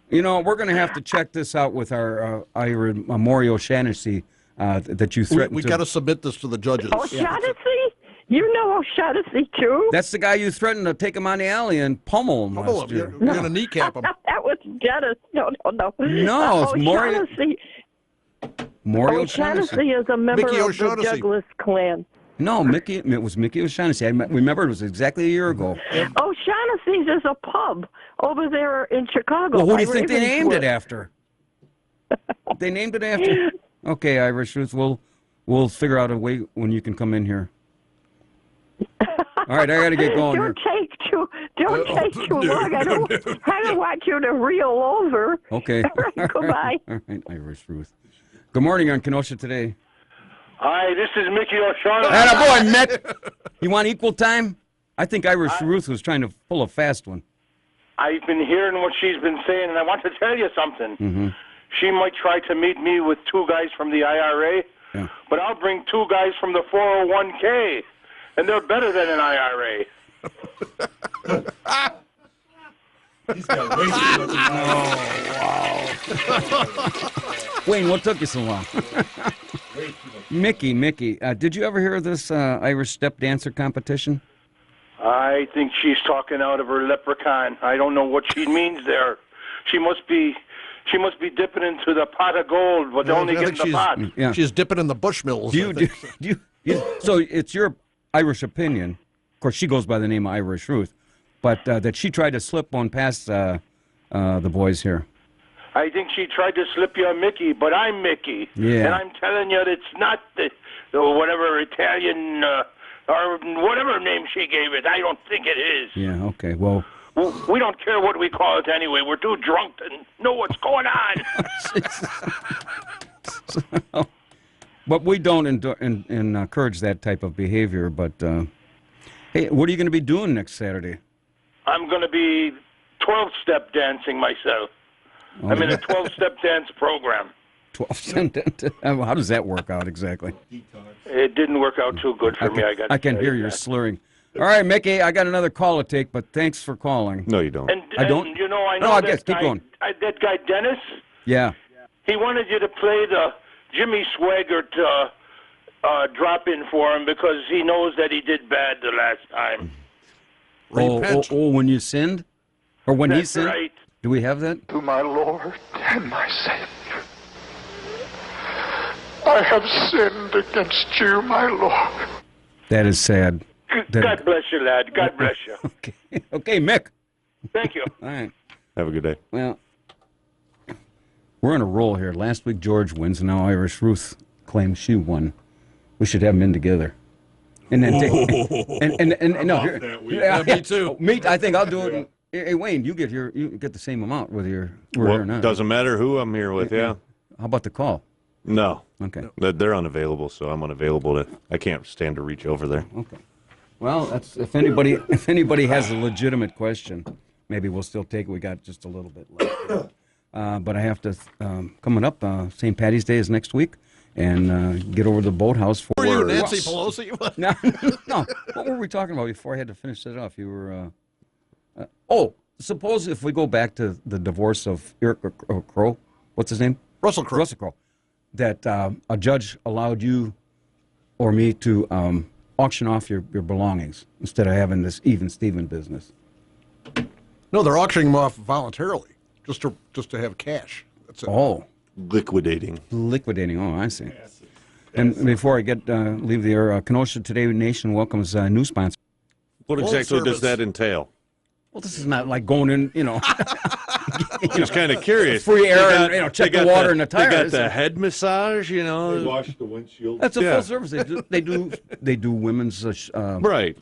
You know, we're going to have to check this out with our Maury O'Shaughnessy that you threatened We got to submit this to the judges. O'Shaughnessy? You know O'Shaughnessy, too? That's the guy you threatened to take him on the alley and pummel him last year. You're going to kneecap him. That was Dennis. No. No, it's Maury. O'Shaughnessy. Maury O'Shaughnessy is a member Mickey of O'Shaughnessy. the Douglas clan. No, it was Mickey O'Shaughnessy. I remember it was exactly a year ago. O'Shaughnessy's is a pub over there in Chicago. Well, who do you by think they named it Ravenswood. after? They named it after. Okay, Irish Ruth, we'll figure out a way when you can come in here. All right, I got to get going here. Don't take too long. I don't want you to reel over. Okay. All right, goodbye. All right, Irish Ruth. Good morning on Kenosha Today. Hi, this is Mickey O'Shaughnessy. Attaboy, Mick. You want equal time? I think Irish Ruth was trying to pull a fast one. I've been hearing what she's been saying, and I want to tell you something. Mm-hmm. She might try to meet me with two guys from the IRA, but I'll bring two guys from the 401k, and they're better than an IRA. He's got way too much Wayne, what took you so long? Mickey, did you ever hear of this Irish step dancer competition? I think she's talking out of her leprechaun. I don't know what she means there. She must be dipping into the pot of gold, but only getting the pot. Yeah. She's dipping in the Bushmills. So it's your Irish opinion. Of course, she goes by the name of Irish Ruth, but that she tried to slip one past the boys here. I think she tried to slip you a Mickey, but I'm Mickey. Yeah. And I'm telling you, it's not the whatever Italian or whatever name she gave it. I don't think it is. Yeah, okay, well... We don't care what we call it anyway. We're too drunk to know what's going on. But we don't encourage that type of behavior. But, hey, what are you going to be doing next Saturday? I'm going to be 12-step dancing myself. I'm in a 12-step dance program. 12-step. How does that work out exactly? It didn't work out too good for me. I can hear your slurring. All right, Mickey, I got another call to take, but thanks for calling. No, you don't. I don't? And, you know, I know no, I that guess. guy, Keep going. That guy, Dennis, Yeah. he wanted you to play the Jimmy Swaggart drop-in for him because he knows that he did bad the last time. Oh, when you sinned? Or when he That's sinned? right. Do we have that? To my Lord and my Savior, I have sinned against you, my Lord. That is sad. God bless you, lad. God bless you. Okay, Mick. Thank you. All right. Have a good day. Well, we're on a roll here. Last week George wins, and now Irish Ruth claims she won. We should have them in together. And then no, me too. I think I'll do it. Hey, Wayne, you get the same amount whether you're here or not. Doesn't matter who I'm here with. Yeah. How about the call? No. Okay. They're unavailable, so I'm unavailable. I can't stand to reach over there. Okay. Well, that's if anybody has a legitimate question, maybe we'll still take it. We got just a little bit left. But I have to coming up. St. Patty's Day is next week, and get over to the boathouse for. Were you Nancy Pelosi? No. What were we talking about before I had to finish it off? You were. Suppose if we go back to the divorce of Eric Crow, what's his name? Russell Crowe. Russell Crowe. That a judge allowed you or me to auction off your belongings instead of having this even Steven business. No, they're auctioning them off voluntarily, just to have cash. That's it. Oh, liquidating. Oh, I see. And before I leave the air, Kenosha Today Nation welcomes a new sponsor. What exactly does that entail? Well, this is not like going in, Just kind of curious. Free air and check the water in the tires. They got the head massage, They wash the windshield. That's a full service. They do women's right.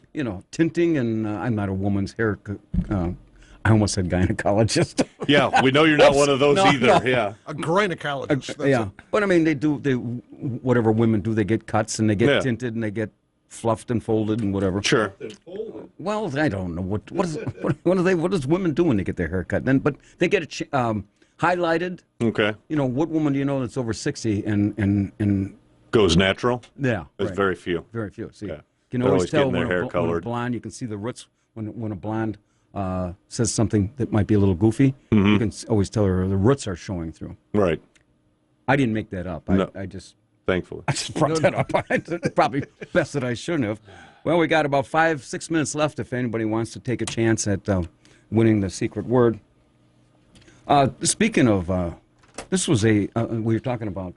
Tinting, and I'm not a woman's hair. I almost said gynecologist. Yeah, we know you're not one of those either. No. Yeah, a gynecologist. Yeah, but I mean, they whatever women do. They get cuts and they get tinted and they get fluffed and folded and whatever. Sure. Well, I don't know what does women do when they get their hair cut? But they get it highlighted. Okay. What woman do you know that's over 60 and goes natural? Yeah, There's right. very few. Very few. See, yeah. You can They're always always tell getting their hair when a colored. blonde, you can see the roots when a blonde says something that might be a little goofy. Mm-hmm. You can always tell her the roots are showing through. Right. I didn't make that up. No. I just Thankfully. brought that up. Probably best that I shouldn't have. Well, we got about 5-6 minutes left if anybody wants to take a chance at winning the secret word. Speaking of, this was we were talking about,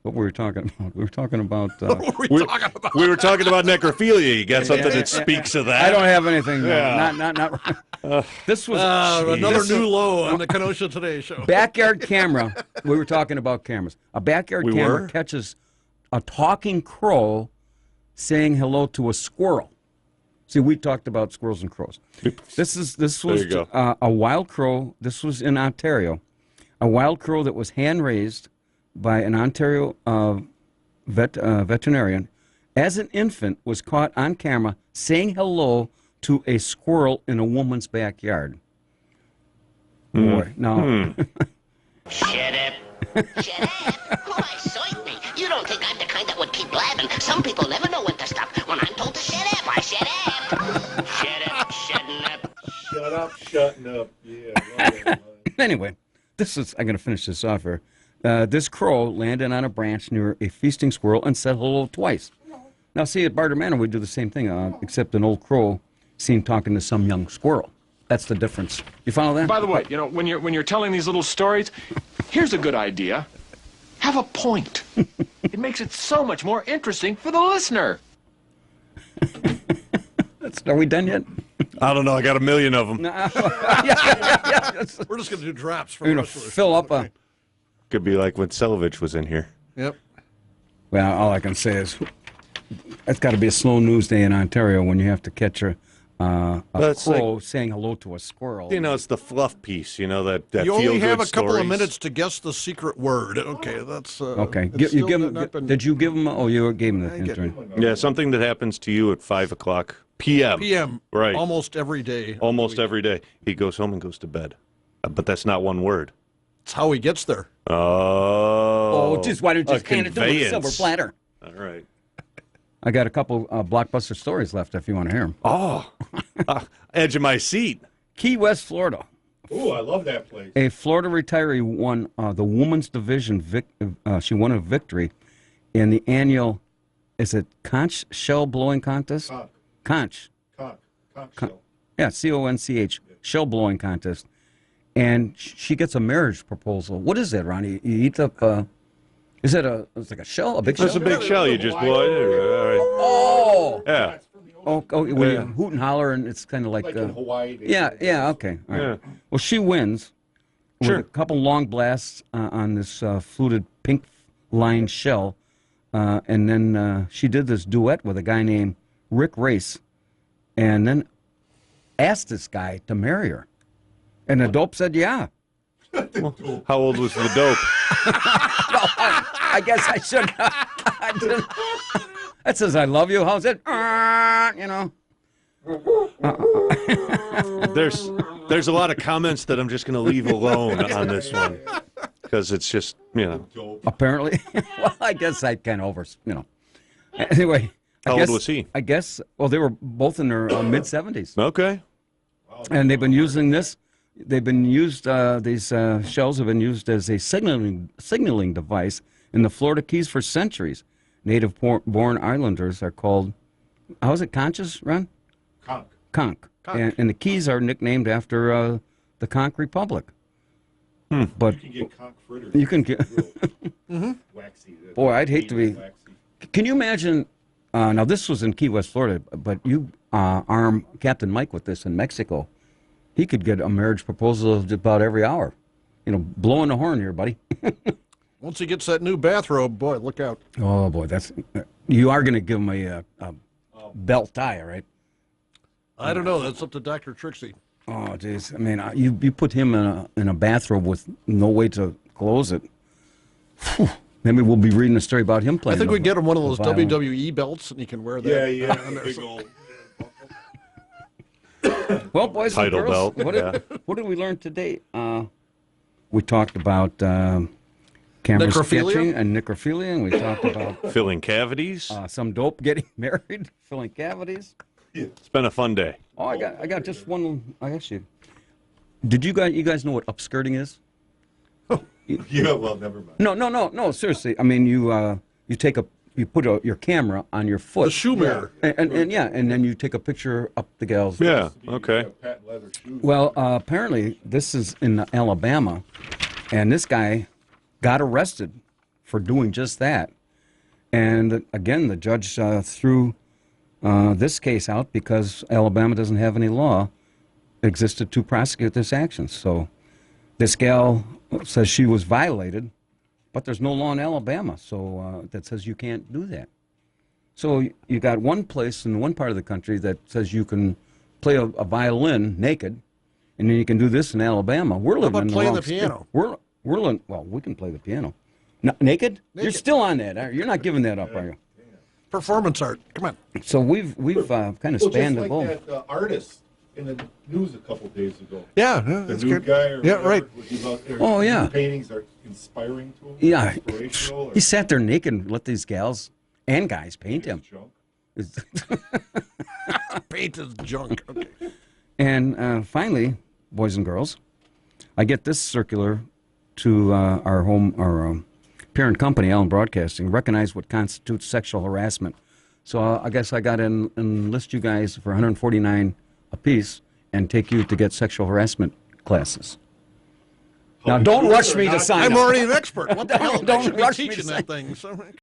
what were we talking about? We were talking about... we were talking about necrophilia. You got something that speaks of that? I don't have anything. Yeah. Not this was... another new low on the Kenosha Today show. Backyard camera. We were talking about cameras. A backyard camera were? catches a talking crow saying hello to a squirrel. See, we talked about squirrels and crows. This was you go. A wild crow. This was in Ontario. A wild crow that was hand-raised by an Ontario veterinarian as an infant was caught on camera saying hello to a squirrel in a woman's backyard. Boy, no. Shut up. Shut up. Why, cite me. You don't think I'm the kind that would keep blabbing. Some people never know when to stop. When I'm told to shut up, I shut up. Shut up, shutting up. Shut up, shutting up. Yeah, love it. Anyway, I'm going to finish this off here. This crow landed on a branch near a feasting squirrel and said hello twice. Now, see, at Barter Manor, we do the same thing, except an old crow seen talking to some young squirrel. That's the difference. You follow that? By the way, you know, when you're telling these little stories, here's a good idea. Have a point. It makes it so much more interesting for the listener. Are we done yet? I don't know. I got a million of them. We're just going to do drops for We're the going rest to of the fill show. up a... Could be like when Selvich was in here. Yep. Well, all I can say is it's got to be a slow news day in Ontario when you have to catch a crow saying hello to a squirrel. You know, it's the fluff piece, you know, that You only have a couple of stories. minutes to guess the secret word. Okay, that's... Okay. it's You still give not him, been- did you give him... Oh, you gave him the I get intern. Yeah, something that happens to you at 5 o'clock p.m. PM. Right. Almost every day. Almost every day. He goes home and goes to bed. But that's not one word. It's how he gets there. Oh. Oh, just why don't you just hand it to him with a conveyance. silver platter? All right. I got a couple blockbuster stories left if you want to hear them. Oh. Edge of my seat. Key West, Florida. Ooh, I love that place. A Florida retiree won the women's division. She won a victory in the annual, is it conch shell blowing contest? Conch. Conch shell. Yeah, CONCH, shell blowing contest. And she gets a marriage proposal. What is that, Ronnie? You eat up, is it it's like a shell, a big shell? It's a big shell. You just blow it. Oh! Yeah. Oh, when you hoot and holler, and it's kind of like in Hawaii. yeah, okay. All right. Yeah. Well, she wins with a couple long blasts on this fluted pink lined shell. And then she did this duet with a guy named Rick Race, and then asked this guy to marry her. And the dope said, yeah. Well, how old was the dope? I guess I shouldn't. I didn't. That says, I love you. How's it? You know. There's a lot of comments that I'm just going to leave alone on this one. Because it's just, you know. Apparently. Well, I guess I kind of Anyway. How old was he? I guess, well, they were both in their mid-70s. Okay. And they've been using this. They've been used, these shells have been used as a signaling device in the Florida Keys for centuries. Native-born islanders are called, how is it, conches, Ron? Conch. And the Keys are nicknamed after the Conch Republic. But you can get conch fritters. You can get... Waxy. Boy, I'd hate to be... Can you imagine... now, this was in Key West, Florida, but you arm Captain Mike with this in Mexico. He could get a marriage proposal just about every hour. You know, blowing the horn here, buddy. Once he gets that new bathrobe, boy, look out. Oh, boy, that's... you are going to give him a belt tie, right? I don't know. That's up to Dr. Trixie. Oh, jeez. I mean, you put him in a bathrobe with no way to close it. Whew. Maybe we'll be reading a story about him playing. I think we get him one of those violin. WWE belts, and he can wear that. Yeah. Big old. Well, boys Title and girls, belt. what did we learn today? We talked about camera Necrophilia? sketching and necrophilia, and we talked about filling cavities. Some dope getting married, filling cavities. It's been a fun day. Oh, I got just one. I asked you. Did you guys know what upskirting is? Yeah, well, never mind. No. Seriously, I mean, you put your camera on your foot, The shoe mirror, and then you take a picture up the gal's. Yeah. Okay. Well, apparently this is in Alabama, and this guy got arrested for doing just that. And again, the judge threw this case out because Alabama doesn't have any law existed to prosecute this action. So this gal says she was violated, but there's no law in Alabama that says you can't do that. So you got one place in one part of the country that says you can play a violin naked, and then you can do this in Alabama. We're living in the playing wrong the piano? Well, we can play the piano. Naked? You're still on that. Aren't you? You're not giving that up, are you? Performance art. Come on. So we've kind of spanned the globe. Just like that artist in the news a couple days ago. Yeah, the that's new good. guy or Yeah, whatever, right. was about their Oh, yeah. paintings are inspiring to him. Yeah, Inspirational. he sat there naked and let these gals and guys paint him. Paint is junk. Okay. And finally, boys and girls, I get this circular to our parent company, Allen Broadcasting, recognize what constitutes sexual harassment. So I guess I got to enlist you guys for $149 apiece and take you to get sexual harassment classes. Now, don't rush me to sign up. I'm already an expert. What the hell? Don't rush me to teaching sign that thing. So.